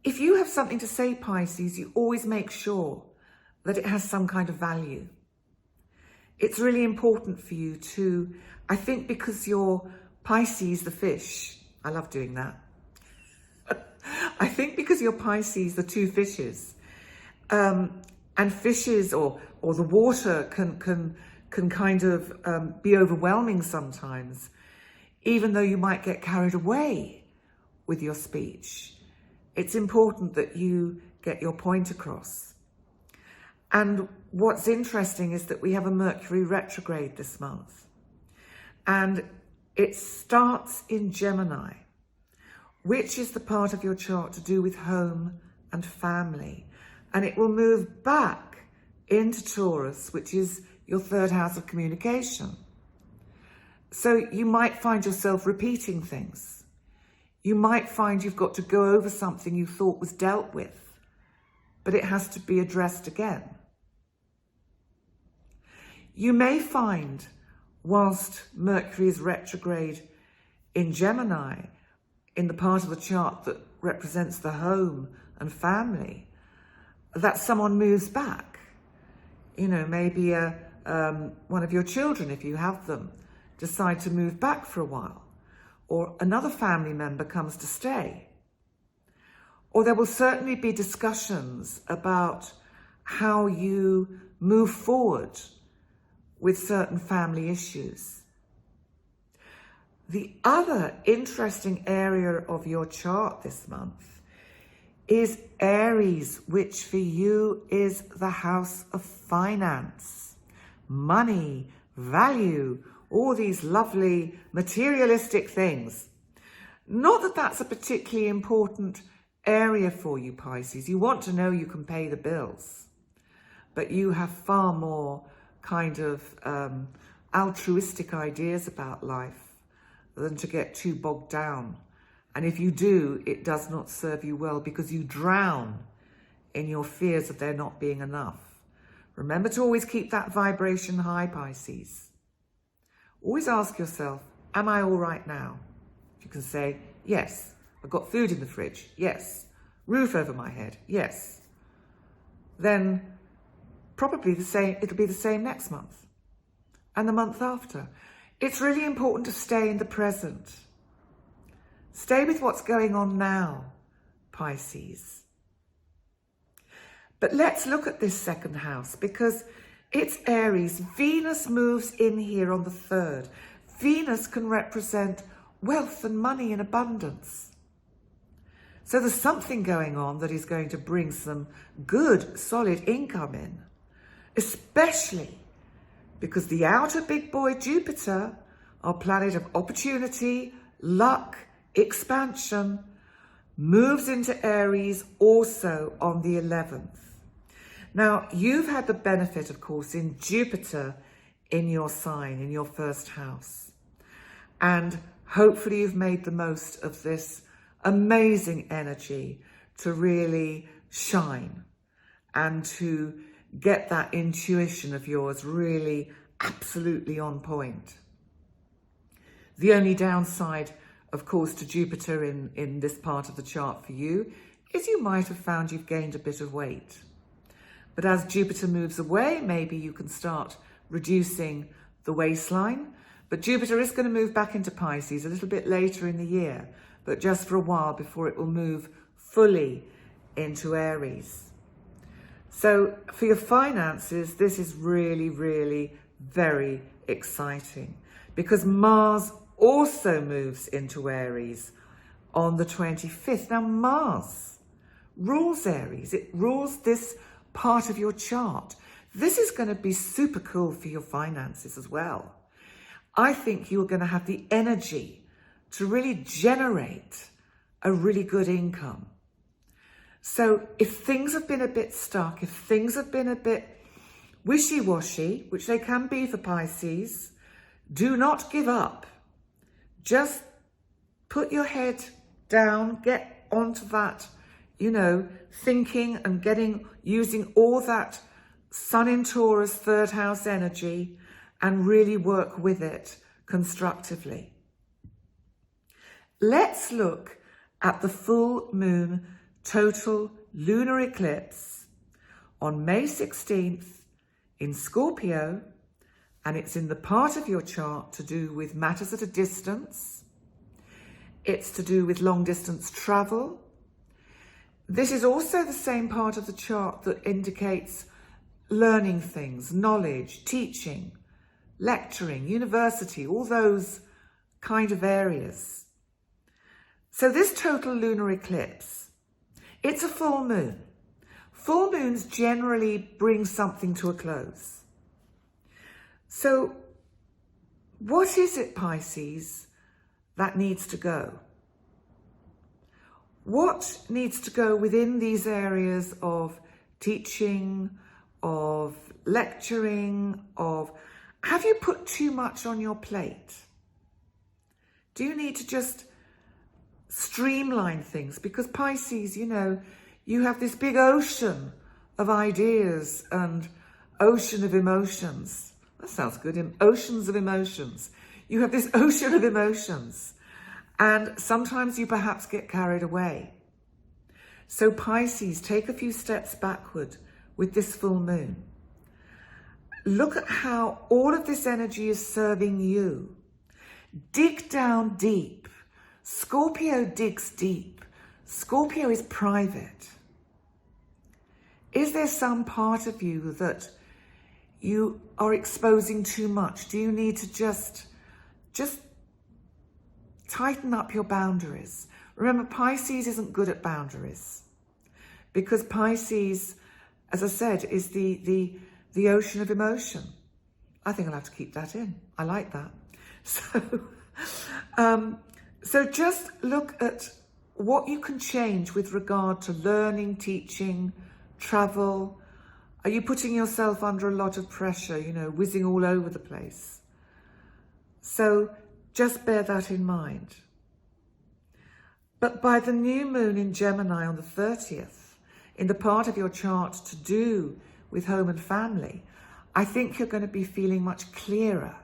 if you have something to say, Pisces, you always make sure that it has some kind of value. It's really important for you to, I think because you're Pisces the fish, I love doing that. I think because you're Pisces the two fishes, and fishes or the water can kind of be overwhelming sometimes, even though you might get carried away with your speech. It's important that you get your point across. And what's interesting is that we have a Mercury retrograde this month, and it starts in Gemini, which is the part of your chart to do with home and family. And it will move back into Taurus, which is your third house of communication. So you might find yourself repeating things. You might find you've got to go over something you thought was dealt with, but it has to be addressed again. You may find, whilst Mercury is retrograde in Gemini, in the part of the chart that represents the home and family, that someone moves back. You know, maybe one of your children, if you have them, decide to move back for a while, or another family member comes to stay. Or there will certainly be discussions about how you move forward with certain family issues. The other interesting area of your chart this month is Aries, which for you is the house of finance, money, value, all these lovely materialistic things. Not that that's a particularly important area for you, Pisces. You want to know you can pay the bills, but you have far more kind of altruistic ideas about life than to get too bogged down. And if you do, it does not serve you well, because you drown in your fears of there not being enough. Remember to always keep that vibration high, Pisces. Always ask yourself, am I all right now? If you can say, yes, I've got food in the fridge, yes, roof over my head, yes, then probably it'll be the same next month and the month after. It's really important to stay in the present. Stay with what's going on now, Pisces. But let's look at this second house, because it's Aries. Venus moves in here on the 3rd. Venus can represent wealth and money in abundance. So there's something going on that is going to bring some good, solid income in, especially because the outer big boy Jupiter, our planet of opportunity, luck, expansion, moves into Aries also on the 11th. Now, you've had the benefit, of course, in Jupiter in your sign, in your first house. And hopefully you've made the most of this amazing energy to really shine and to get that intuition of yours really absolutely on point. The only downside, of course, to Jupiter in this part of the chart for you is you might have found you've gained a bit of weight. But as Jupiter moves away, maybe you can start reducing the waistline. But Jupiter is going to move back into Pisces a little bit later in the year, but just for a while before it will move fully into Aries. So for your finances, this is really, really very exciting, because Mars also moves into Aries on the 25th. Now, Mars rules Aries. It rules this part of your chart. This is going to be super cool for your finances as well. I think you're going to have the energy to really generate a really good income. So if things have been a bit stuck, if things have been a bit wishy-washy, which they can be for Pisces, do not give up. Just put your head down, get onto that, thinking and using all that Sun in Taurus, 3rd house energy, and really work with it constructively. Let's look at the full moon total lunar eclipse on May 16th in Scorpio, and it's in the part of your chart to do with matters at a distance. It's to do with long distance travel. This is also the same part of the chart that indicates learning things, knowledge, teaching, lecturing, university, all those kind of areas. So this total lunar eclipse, it's a full moon. Full moons generally bring something to a close. So what is it, Pisces, that needs to go? What needs to go within these areas of teaching, of lecturing, of... Have you put too much on your plate? Do you need to just streamline things? Because Pisces, you know, you have this big ocean of ideas and ocean of emotions. That sounds good, oceans of emotions. You have this ocean of emotions, and sometimes you perhaps get carried away. So Pisces, take a few steps backward with this full moon. Look at how all of this energy is serving you. Dig down deep. Scorpio digs deep. Scorpio is private. Is there some part of you that you are exposing too much? Do you need to just tighten up your boundaries? Remember, Pisces isn't good at boundaries, because Pisces, as I said, is the ocean of emotion. I think I'll have to keep that in. I like that. So just look at what you can change with regard to learning, teaching, travel. Are you putting yourself under a lot of pressure, you know, whizzing all over the place? So just bear that in mind. But by the new moon in Gemini on the 30th, in the part of your chart to do with home and family, I think you're going to be feeling much clearer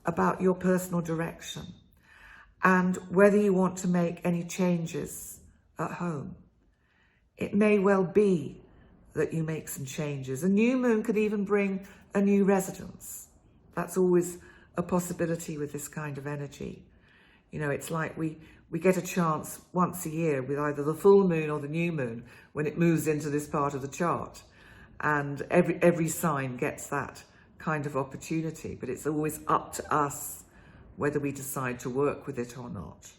about your personal direction and whether you want to make any changes at home. It may well be that you make some changes. A new moon could even bring a new residence. That's always a possibility with this kind of energy. You know, it's like we get a chance once a year with either the full moon or the new moon when it moves into this part of the chart. And every sign gets that kind of opportunity, but it's always up to us whether we decide to work with it or not.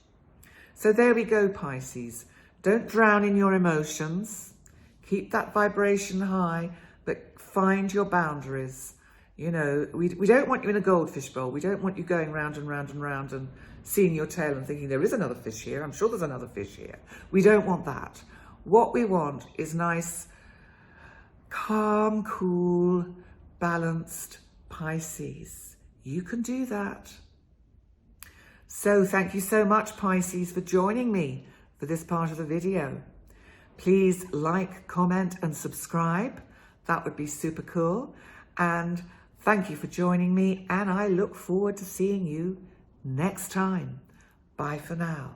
So there we go, Pisces. Don't drown in your emotions. Keep that vibration high, but find your boundaries. You know, we don't want you in a goldfish bowl. We don't want you going round and round and round and seeing your tail and thinking there is another fish here. I'm sure there's another fish here. We don't want that. What we want is nice, calm, cool, balanced Pisces. You can do that. So thank you so much, Pisces, for joining me for this part of the video. Please like, comment and subscribe. That would be super cool. And thank you for joining me, and I look forward to seeing you next time. Bye for now.